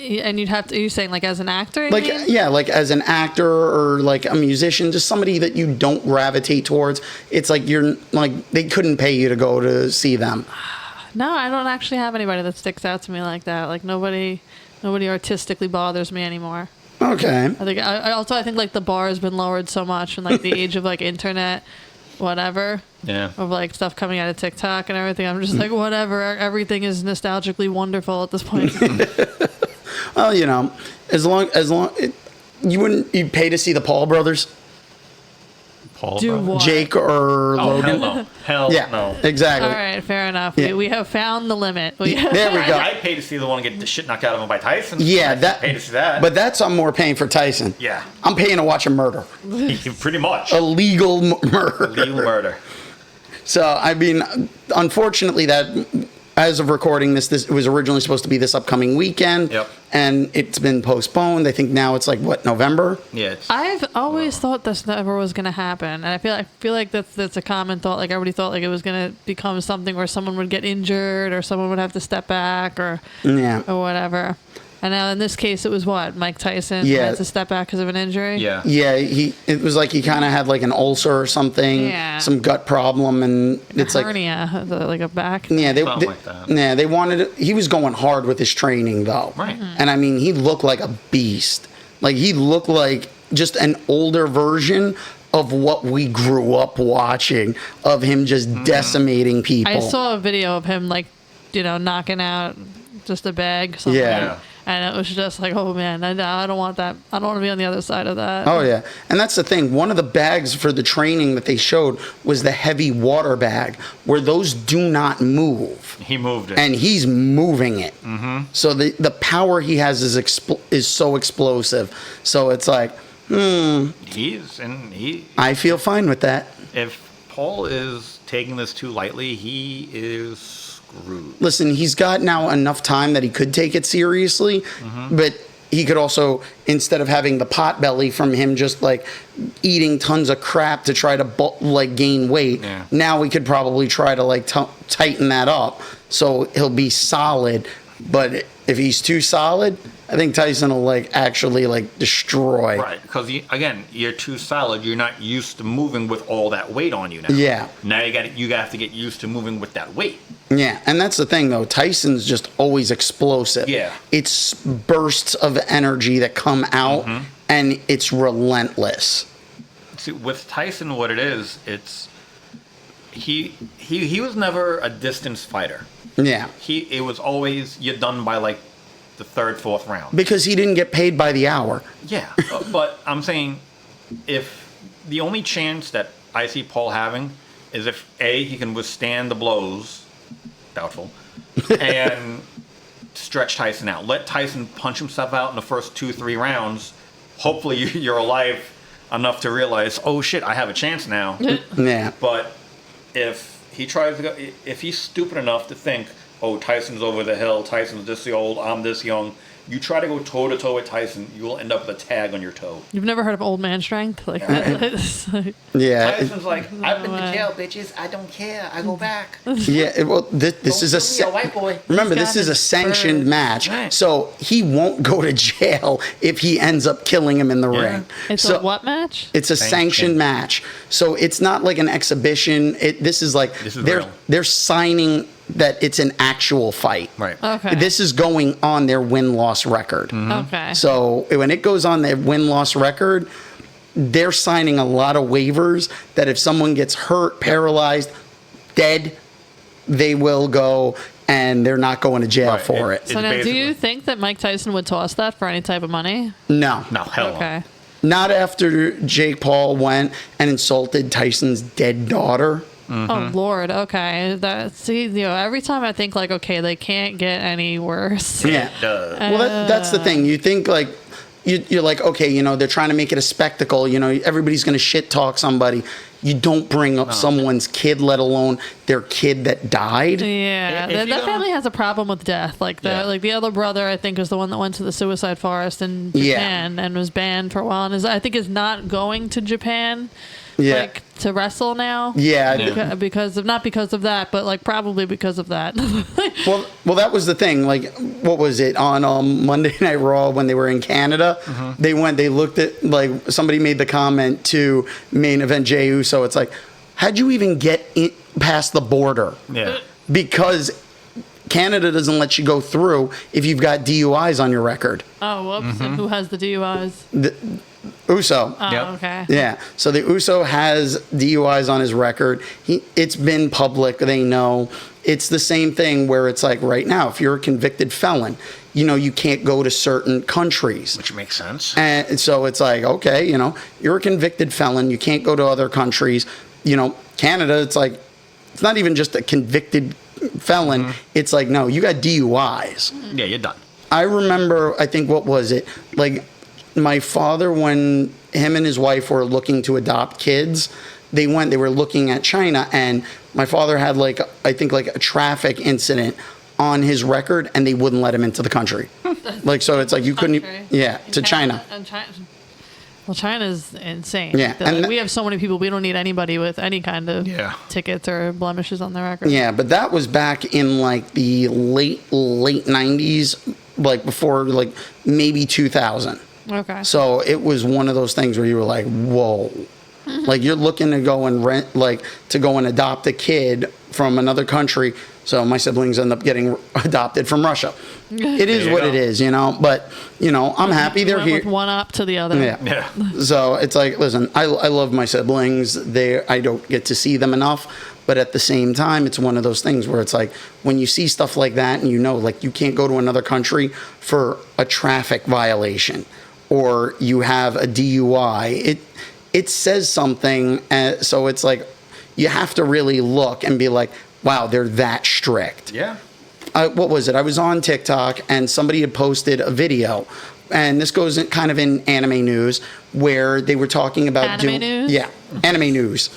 And you'd have to. Are you saying like as an actor? you Like, mean? yeah, like as an actor or like a musician, just somebody that you don't gravitate towards. It's like you're like, they couldn't pay you to go to see them. No, I don't actually have anybody that sticks out to me like that. Like nobody artistically bothers me anymore. Okay. I think I think like the bar has been lowered so much, and like the age of like internet, whatever. Yeah. Of like stuff coming out of TikTok and everything. I'm just like, whatever. Everything is nostalgically wonderful at this point. Well, you know, as long you'd pay to see the Paul brothers, Paul, Do bro. what? Jake or Oh, Logan. hell no. Hell Yeah, no. exactly. All right, fair enough. Yeah. We have found the limit. There we go. I pay to see the one get the shit knocked out of him by Tyson. Yeah, I pay to see that. But that's I'm more paying for Tyson. Yeah. I'm paying to watch a murder, Pretty much. illegal murder. Legal murder. So I mean, unfortunately, that as of recording this it was originally supposed to be this upcoming weekend. Yep. And it's been postponed. I think now it's like what, November? Yeah. It's, I've always thought this never was going to happen, and I feel like that's a common thought. Like everybody thought like it was going to become something where someone would get injured or someone would have to step back or whatever. And now in this case, it was what, Mike Tyson had to step back because of an injury. yeah. Yeah, it was like he kind of had like an ulcer or something, some gut problem, and it's like hernia, like a back. yeah, Something like that. they wanted. He was going hard with his training though, Right. And I mean, he looked like a beast. Like he looked like just an older version of what we grew up watching, of him just decimating people. I saw a video of him like, knocking out just a bag. Something. Yeah. And it was just like, oh man, I don't want that. I don't want to be on the other side of that. Oh yeah, and that's the thing. One of the bags for the training that they showed was the heavy water bag, where those do not move. He moved it. And he's moving it. Mm-hmm. So the power he has is so explosive. So it's like, I feel fine with that. If Paul is taking this too lightly, he is screwed. Listen, he's got now enough time that he could take it seriously, but he could also, instead of having the pot belly from him just like eating tons of crap to try to gain weight, now we could probably try to like tighten that up so he'll be solid. But if he's too solid, I think Tyson will actually destroy. Right, because again, you're too solid. You're not used to moving with all that weight on you now. Yeah. Now you have to get used to moving with that weight. Yeah, and that's the thing though. Tyson's just always explosive. Yeah. It's bursts of energy that come out, and it's relentless. See, with Tyson, what it is, it's he was never a distance fighter. Yeah. It was always you're done by the third, fourth round. Because he didn't get paid by the hour. Yeah, but I'm saying if the only chance that I see Paul having is if A, he can withstand the blows, doubtful, and stretch Tyson out. Let Tyson punch himself out in the first 2-3 rounds. Hopefully you're alive enough to realize, oh shit, I have a chance now. Yeah. But if he tries to go, if he's stupid enough to think, oh, Tyson's over the hill, Tyson's this old, I'm this young, you try to go toe-to-toe with Tyson, you will end up with a tag on your toe. You've never heard of old man strength? Yeah. Tyson's like, I've been to jail, bitches. I don't care. I go back. Yeah. Well, this is a white boy. Remember, He's this got is a his sanctioned bird. match, Right. so he won't go to jail if he ends up killing him in the ring. It's so, a what match? It's a sanctioned match, so it's not like an exhibition. This is real. they're signing that it's an actual fight. Right. Okay. This is going on their win-loss record. Okay. So when it goes on their win-loss record, they're signing a lot of waivers that if someone gets hurt, paralyzed, dead, they will go and they're not going to jail for it. So now, do you think that Mike Tyson would toss that for any type of money? No. No, hell no. Okay. Not after Jake Paul went and insulted Tyson's dead daughter. Oh Lord, okay. Every time I think like, okay, they can't get any worse. Yeah. Well, that's the thing. You think like you're like, okay, they're trying to make it a spectacle. Everybody's going to shit talk somebody. You don't bring up someone's kid, let alone their kid that died. Yeah, that family has a problem with death. Like the other brother, I think, is the one that went to the suicide forest in Japan and was banned for a while, and I think is not going to Japan. Like to wrestle now. Yeah. Because of not because of that, but like probably because of that. well, that was the thing. Like, what was it on Monday Night Raw when they were in Canada? They looked at, like, somebody made the comment to main event Jey Uso. It's like, how'd you even get past the border? Yeah. Because Canada doesn't let you go through if you've got DUIs on your record. Oh, whoops. And who has the DUIs? Uso. Oh, okay. Yeah. So the Uso has DUIs on his record. It's been public. They know. It's the same thing where it's like right now, if you're a convicted felon, you can't go to certain countries. Which makes sense. And so it's like, okay, you're a convicted felon. You can't go to other countries. Canada, it's like, it's not even just a convicted felon. It's like, no, you got DUIs. Yeah, you're done. I remember, I think, what was it? Like, my father, when him and his wife were looking to adopt kids, they were looking at China, and my father had I think a traffic incident on his record, and they wouldn't let him into the country. So it's like you couldn't, to China. Well, China's insane. Yeah. And we have so many people, we don't need anybody with any kind of tickets or blemishes on their record. Yeah, but that was back in the late 90s, before maybe 2000. Okay. So it was one of those things where you were like, whoa. You're looking to go and to go and adopt a kid from another country. So my siblings end up getting adopted from Russia. It is what it is, But, I'm happy they're here. With one up to the other. Yeah. So it's like, listen, I love my siblings. I don't get to see them enough. But at the same time, it's one of those things where it's like, when you see stuff like that and you can't go to another country for a traffic violation or you have a DUI, it says something. So it's like, you have to really look and be like, wow, they're that strict. Yeah. What was it? I was on TikTok and somebody had posted a video, and this goes kind of in anime news, where they were talking about news? Yeah, anime news.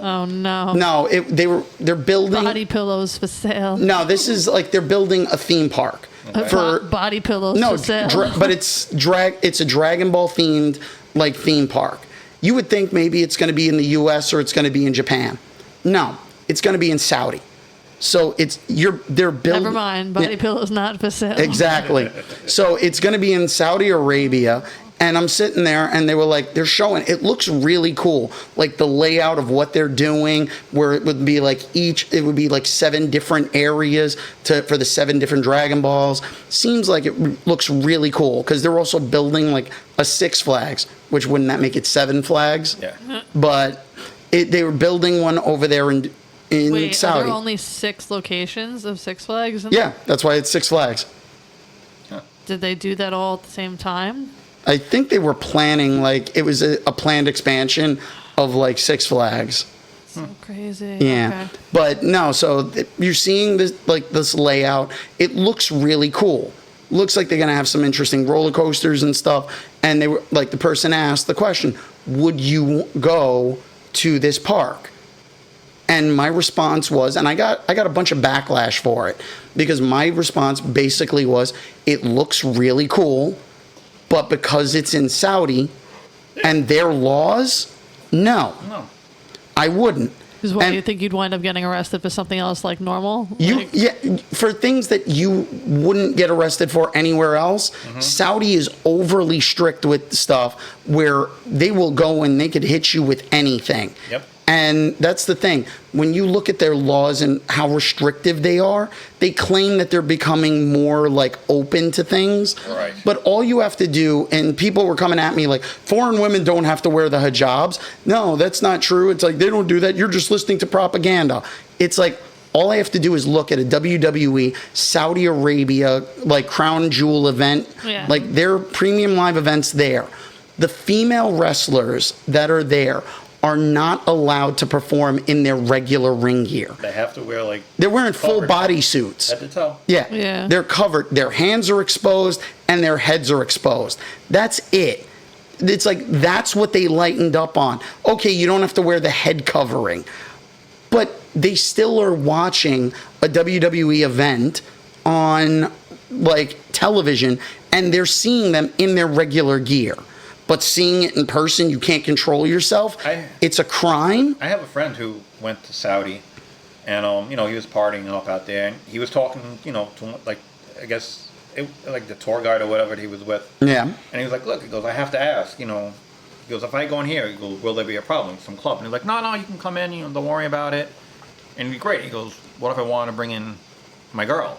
Oh no. No, they're building body pillows for sale. No, this is they're building a theme park for body pillows for sale. But it's a Dragon Ball themed theme park. You would think maybe it's going to be in the U.S. or it's going to be in Japan. No, it's going to be in Saudi. So they're building. Never mind, body pillows not for sale. Exactly. So it's going to be in Saudi Arabia, and I'm sitting there, and they were they're showing. It looks really cool, the layout of what they're doing, where it would be it would be 7 different areas for the 7 different Dragon Balls. Seems like it looks really cool because they're also building a 6 Flags, which wouldn't that make it 7 flags? Yeah. But they were building one over there in Wait, Saudi. are there only 6 locations of Six Flags? Yeah, that's why it's 6 Flags. Did they do that all at the same time? I think they were planning, it was a planned expansion of, Six Flags. So crazy. Yeah. Okay. But, no, so you're seeing this, this layout. It looks really cool. Looks like they're going to have some interesting roller coasters and stuff. And they were, the person asked the question, would you go to this park? And my response was, and I got a bunch of backlash for it, because my response basically was, it looks really cool, but because it's in Saudi and their laws, no. I wouldn't. Because what, do you think you'd wind up getting arrested for something else normal? For things that you wouldn't get arrested for anywhere else, Saudi is overly strict with stuff where they will go and they could hit you with anything. Yep. And that's the thing. When you look at their laws and how restrictive they are, they claim that they're becoming more like open to things. Right. But all you have to do, and people were coming at me like, foreign women don't have to wear the hijabs. No, that's not true. It's like, they don't do that. You're just listening to propaganda. It's like, all I have to do is look at a WWE Saudi Arabia like crown jewel event, like their premium live events there. The female wrestlers that are there are not allowed to perform in their regular ring gear. They have to wear like... They're wearing full body suits. Head to toe. Yeah. They're covered. Their hands are exposed and their heads are exposed. That's it. It's like, that's what they lightened up on. Okay, you don't have to wear the head covering. But they still are watching a WWE event on like television and they're seeing them in their regular gear. But seeing it in person, you can't control yourself. It's a crime. I have a friend who went to Saudi, and he was partying up out there, and he was talking, to like, I guess, like the tour guide or whatever he was with. Yeah. And he was like, look, he goes, I have to ask, he goes, if I go in here, he goes, will there be a problem? Some club. And he's like, no, you can come in, don't worry about it. And it'd be great. He goes, what if I want to bring in my girl?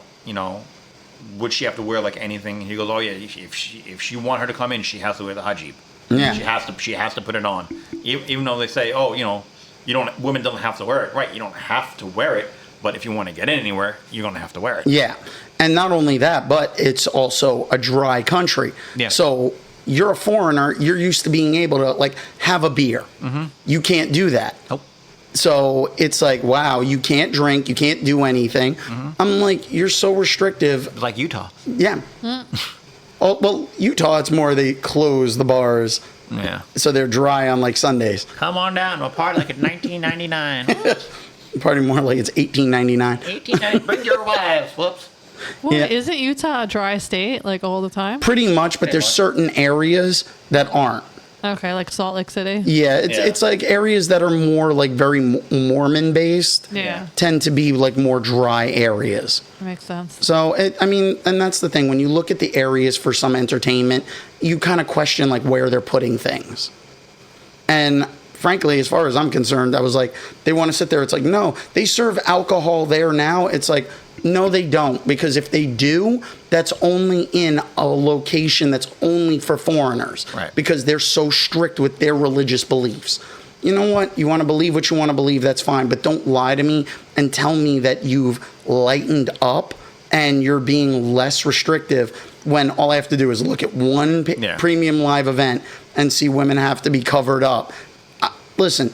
Would she have to wear like anything? He goes, oh yeah, if she want her to come in, she has to wear the hijab. Yeah. She has to put it on. Even though they say, women don't have to wear it. Right, you don't have to wear it, but if you want to get in anywhere, you're going to have to wear it. Yeah. And not only that, but it's also a dry country. Yeah. So you're a foreigner, you're used to being able to like have a beer. Mm-hmm. You can't do that. Nope. So it's like, wow, you can't drink, you can't do anything. Mm-hmm. I'm like, you're so restrictive. It's like Utah. Yeah. Oh, well, Utah, it's more they close the bars. Yeah. So they're dry on like Sundays. Come on down. We'll party like it's 1999. Party more like it's 1899. 1899. Bring your wives. Whoops. Well, Yeah. isn't Utah a dry state like all the time? Pretty much, but there's certain areas that aren't. Okay, like Salt Lake City. Yeah, it's like areas that are more like very Mormon based. Yeah. Tend to be like more dry areas. Makes sense. So, and that's the thing. When you look at the areas for some entertainment, you kind of question like where they're putting things. And frankly, as far as I'm concerned, I was like, they want to sit there. It's like, no, they serve alcohol there now. It's like, no, they don't. Because if they do, that's only in a location that's only for foreigners. Right. Because they're so strict with their religious beliefs. You know what? You want to believe what you want to believe, that's fine. But don't lie to me and tell me that you've lightened up and you're being less restrictive when all I have to do is look at one premium live event and see women have to be covered up. Listen,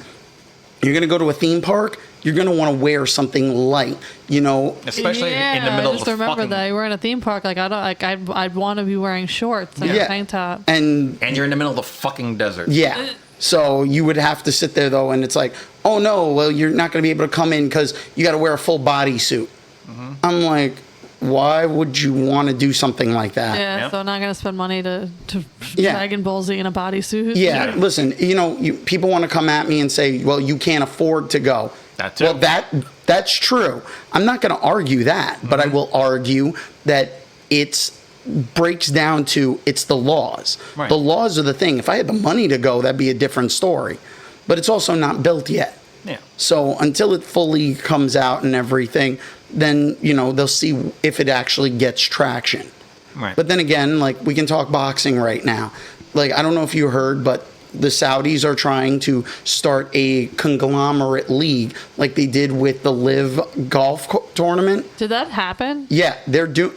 you're going to go to a theme park, you're going to want to wear something light, Especially in the middle of the I just remember that you were in a theme park. Like I'd want to be wearing shorts and a tank top. And you're in the middle of the fucking desert. Yeah. So you would have to sit there though, and it's like, oh no, well you're not going to be able to come in because you got to wear a full body suit. Mm-hmm. I'm like, why would you want to do something like that? Yeah, so not going to spend money to Dragon Ball Z in a bodysuit. Yeah, listen, people want to come at me and say, well, you can't afford to go. That's it. Well, that's true. I'm not going to argue that, but I will argue that it breaks down to it's the laws. Right. The laws are the thing. If I had the money to go, that'd be a different story. But it's also not built yet. Yeah. So until it fully comes out and everything, then, they'll see if it actually gets traction. Right. But then again, like, we can talk boxing right now. Like, I don't know if you heard, but the Saudis are trying to start a conglomerate league like they did with the Live golf tournament. Did that happen? Yeah,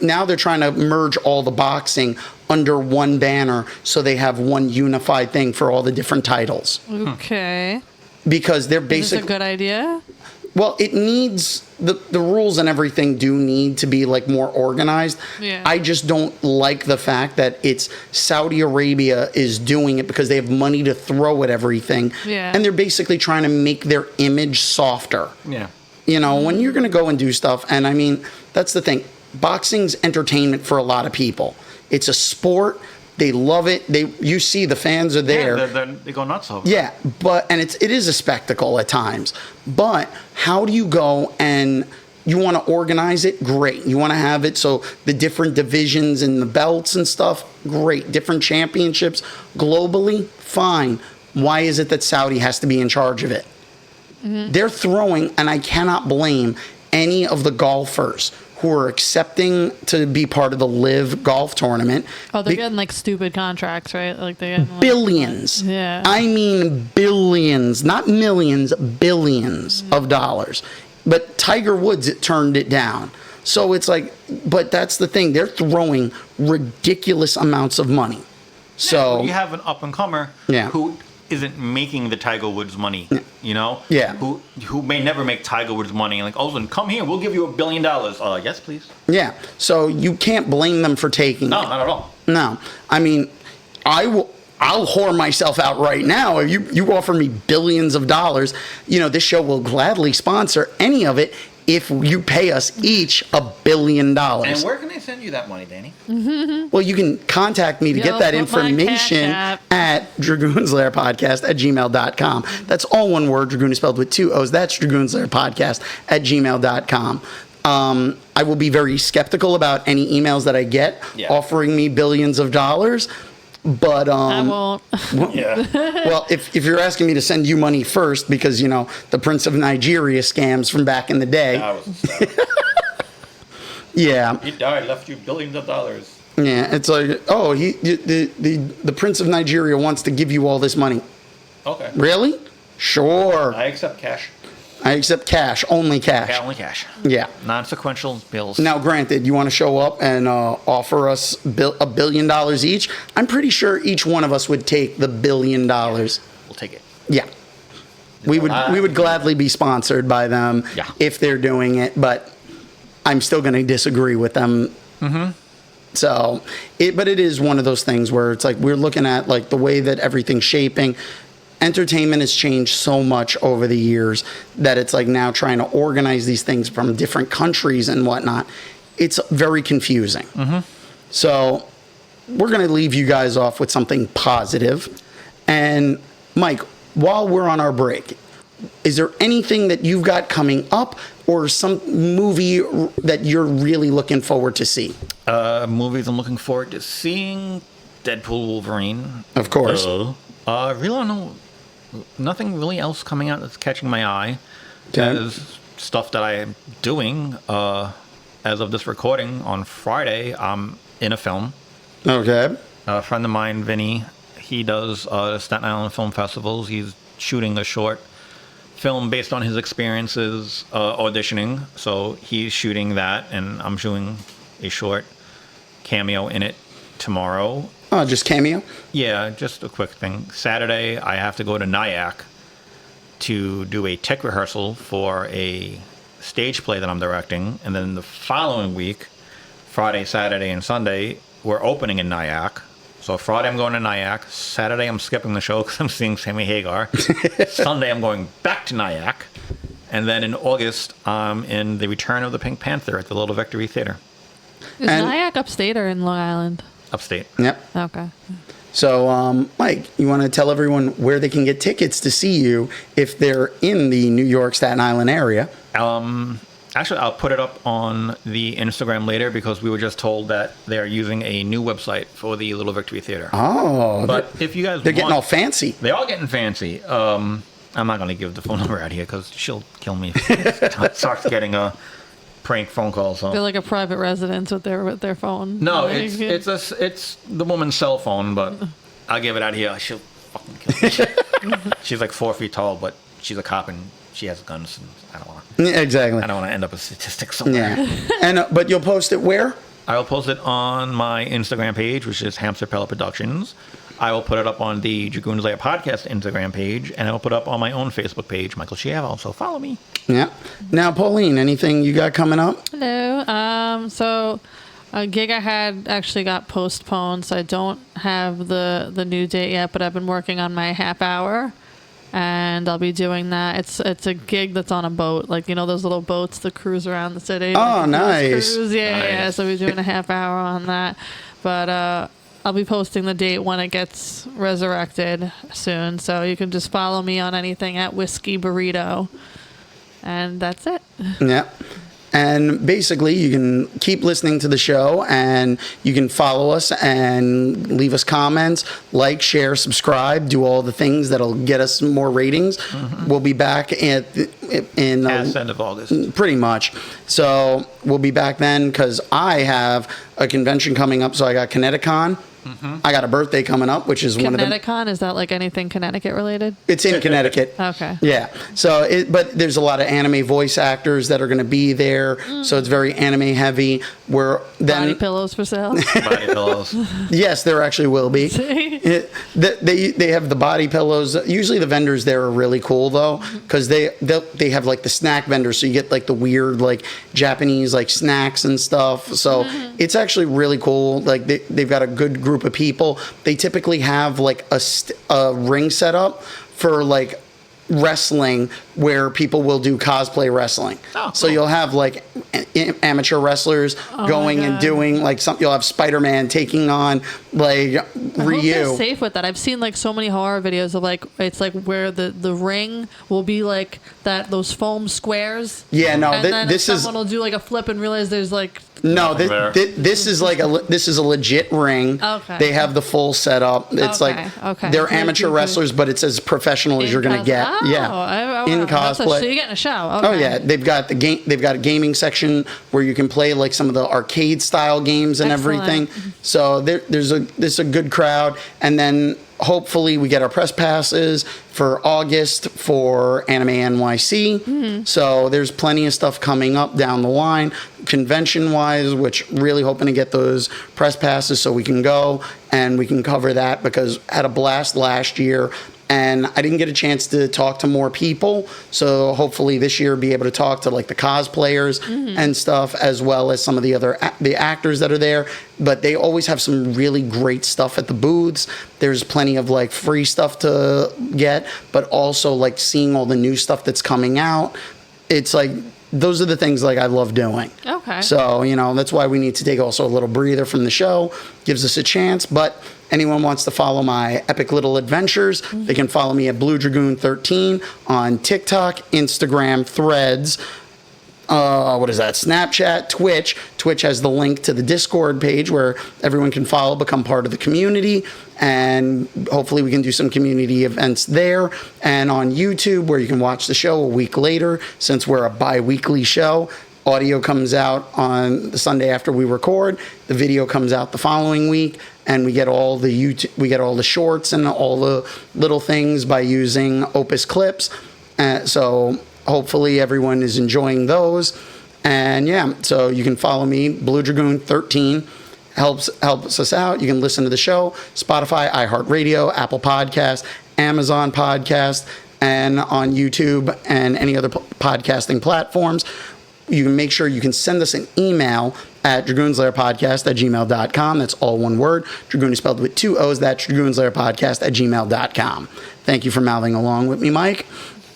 now they're trying to merge all the boxing under one banner so they have one unified thing for all the different titles. Okay. Because they're basically... Is this a good idea? Well, it needs... The rules and everything do need to be like more organized. Yeah. I just don't like the fact that it's Saudi Arabia is doing it because they have money to throw at everything. Yeah. And they're basically trying to make their image softer. Yeah. When you're going to go and do stuff, and that's the thing. Boxing's entertainment for a lot of people. It's a sport. They love it. You see the fans are there. Yeah, they go nuts over it. Yeah, and it is a spectacle at times. But how do you go and you want to organize it? Great. You want to have it so the different divisions and the belts and stuff? Great. Different championships globally? Fine. Why is it that Saudi has to be in charge of it? They're throwing, and I cannot blame any of the golfers who are accepting to be part of the Live golf tournament. Oh, they're getting like stupid contracts, right? Like they're getting billions. Yeah. I mean billions, not millions, billions of dollars. But Tiger Woods turned it down. So it's like, but that's the thing. They're throwing ridiculous amounts of money. So you have an up and comer who isn't making the Tiger Woods money, you know? Yeah. Who may never make Tiger Woods money. Like, oh, then come here, we'll give you $1 billion. Yes, please. Yeah. So you can't blame them for taking No, it. not at all. No. I mean, I'll whore myself out right now. If you offer me billions of dollars, this show will gladly sponsor any of it if you pay us each $1 billion. And where can they send you that money, Danny? Well, you can contact me to get that information at Dragoons Lair Podcast at gmail.com. That's all one word. Dragoon is spelled with 2 O's. That's Dragoons Lair Podcast at gmail.com. I will be very skeptical about any emails that I get offering me billions of dollars. But I won't. Well, if you're asking me to send you money first because the Prince of Nigeria scams from back in the day. Yeah. He died, left you billions of dollars. Yeah, it's like, the Prince of Nigeria wants to give you all this money. Okay. Really? Sure. I accept cash. I accept cash, only cash. Yeah, only cash. Yeah. Non-sequential bills. Now, granted, you want to show up and offer us $1 billion each? I'm pretty sure each one of us would take the $1 billion. We'll take it. Yeah. We would gladly be sponsored by them if they're doing it, but I'm still going to disagree with them. Mm-hmm. So, but it is one of those things where it's like we're looking at like the way that everything's shaping. Entertainment has changed so much over the years that it's like now trying to organize these things from different countries and whatnot. It's very confusing. Mm-hmm. So we're going to leave you guys off with something positive. And Mike, while we're on our break, is there anything that you've got coming up or some movie that you're really looking forward to see? Movies I'm looking forward to seeing. Deadpool, Wolverine. Of course. Really don't know. Nothing really else coming out that's catching my eye. Okay. There's stuff that I am doing. As of this recording on Friday, I'm in a film. Okay. A friend of mine, Vinny, he does Staten Island Film Festivals. He's shooting a short film based on his experiences auditioning. So he's shooting that, and I'm shooting a short cameo in it tomorrow. Oh, just cameo? Yeah, just a quick thing. Saturday, I have to go to Nyack to do a tech rehearsal for a stage play that I'm directing. And then the following week, Friday, Saturday, and Sunday, we're opening in Nyack. So Friday, I'm going to Nyack. Saturday, I'm skipping the show because I'm seeing Sammy Hagar. Sunday, I'm going back to Nyack. And then in August, I'm in The Return of the Pink Panther at the Little Victory Theater. Is Nyack upstate or in Long Island? Upstate. Yep. Okay. So, Mike, you want to tell everyone where they can get tickets to see you if they're in the New York, Staten Island area? Actually, I'll put it up on the Instagram later because we were just told that they're using a new website for the Little Victory Theater. Oh. But if you guys they're getting all fancy. They are getting fancy. I'm not going to give the phone number out here because she'll kill me if it starts getting a prank phone call. So they're like a private residence with their phone. No, like, it's the woman's cell phone, but I'll give it out here. She'll fucking kill me. She's like 4 feet tall, but she's a cop and she has guns. And I don't want to. Exactly. I don't want to end up a statistic somewhere. Yeah. And but you'll post it where? I will post it on my Instagram page, which is Hamster Pellet Productions. I will put it up on the Dragoons Lair Podcast Instagram page, and I will put it up on my own Facebook page, Michael Chiavel. So follow me. Yeah. Now, Pauline, anything you got coming up? Hello. So a gig I had actually got postponed, so I don't have the new date yet, but I've been working on my half hour, and I'll be doing that. It's a gig that's on a boat, like, those little boats that cruise around the city. Oh, nice. Cruise. Yeah, nice. yeah. So we're doing a half hour on that. But I'll be posting the date when it gets resurrected soon, so you can just follow me on anything at Whiskey Burrito. And that's it. Yeah. And basically, you can keep listening to the show, and you can follow us and leave us comments, like, share, subscribe, do all the things that'll get us more ratings. We'll be back in Past end of August. pretty much. So we'll be back then because I have a convention coming up. So I got ConnecticCon. I got a birthday coming up, which is one of the... ConnecticCon, is that like anything Connecticut related? It's in Connecticut. Okay. Yeah. So, but there's a lot of anime voice actors that are going to be there. So it's very anime heavy. Body pillows for sale? Body pillows. Yes, there actually will be. See? They have the body pillows. Usually the vendors there are really cool though, because they have like the snack vendors, so you get like the weird like Japanese like snacks and stuff. So it's actually really cool. Like they've got a good group of people. They typically have like a ring set up for like wrestling where people will do cosplay wrestling. Oh, So cool. you'll have like amateur wrestlers going and doing like you'll have Spider-Man taking on like I hope they're Ryu. safe with that. I've seen like so many horror videos of like it's like where the ring will be like those foam squares. Yeah, no, and then this is someone will do like a flip and realize there's like no, There. this is like this is a legit ring. Okay. They have the full setup. It's Okay, like okay. they're Okay, amateur okay. wrestlers, but it's as professional as you're gonna get. Oh, Yeah, in that's cosplay. so you're getting a show. Okay. Oh yeah, they've got they've got a gaming section where you can play like some of the arcade style games and Excellent. everything. So there's a good crowd, and then hopefully we get our press passes for August for Anime NYC. So there's plenty of stuff coming up down the line, convention wise, which really hoping to get those press passes so we can go and we can cover that because I had a blast last year. And I didn't get a chance to talk to more people, so hopefully this year be able to talk to like the cosplayers and stuff, as well as some of the other the actors that are there. But they always have some really great stuff at the booths. There's plenty of like free stuff to get, but also like seeing all the new stuff that's coming out. It's like those are the things like I love doing. Okay. So, that's why we need to take also a little breather from the show. Gives us a chance. But anyone wants to follow my epic little adventures, they can follow me at Blue Dragoon 13 on TikTok, Instagram, Threads. What is that? Snapchat, Twitch. Twitch has the link to the Discord page where everyone can follow, become part of the community, and hopefully we can do some community events there. And on YouTube, where you can watch the show a week later, since we're a bi-weekly show. Audio comes out on the Sunday after we record. The video comes out the following week, and we get all the the shorts and all the little things by using Opus Clips. So hopefully everyone is enjoying those. And yeah, so you can follow me, Blue Dragoon 13. Helps us out. You can listen to the show, Spotify, iHeartRadio, Apple Podcast, Amazon Podcast, and on YouTube and any other podcasting platforms. You can make sure you can send us an email at dragoonslairpodcast@gmail.com. That's all one word. Dragoon is spelled with 2 O's. That's dragoonslairpodcast@gmail.com. Thank you for mouthing along with me, Mike.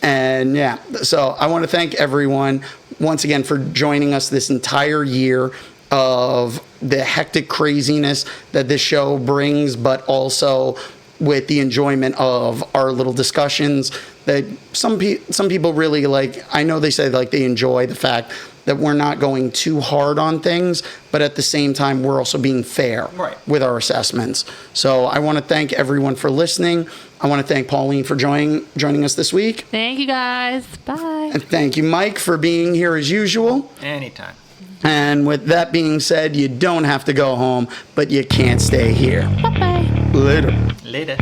And yeah, so I want to thank everyone once again for joining us this entire year of the hectic craziness that this show brings, but also with the enjoyment of our little discussions that some people really like. I know they say like they enjoy the fact that we're not going too hard on things, but at the same time, we're also being fair with our assessments. So I want to thank everyone for listening. I want to thank Pauline for joining us this week. Thank you guys. Bye. And thank you, Mike, for being here as usual. Anytime. And with that being said, you don't have to go home, but you can't stay here. Bye-bye. Later. Later.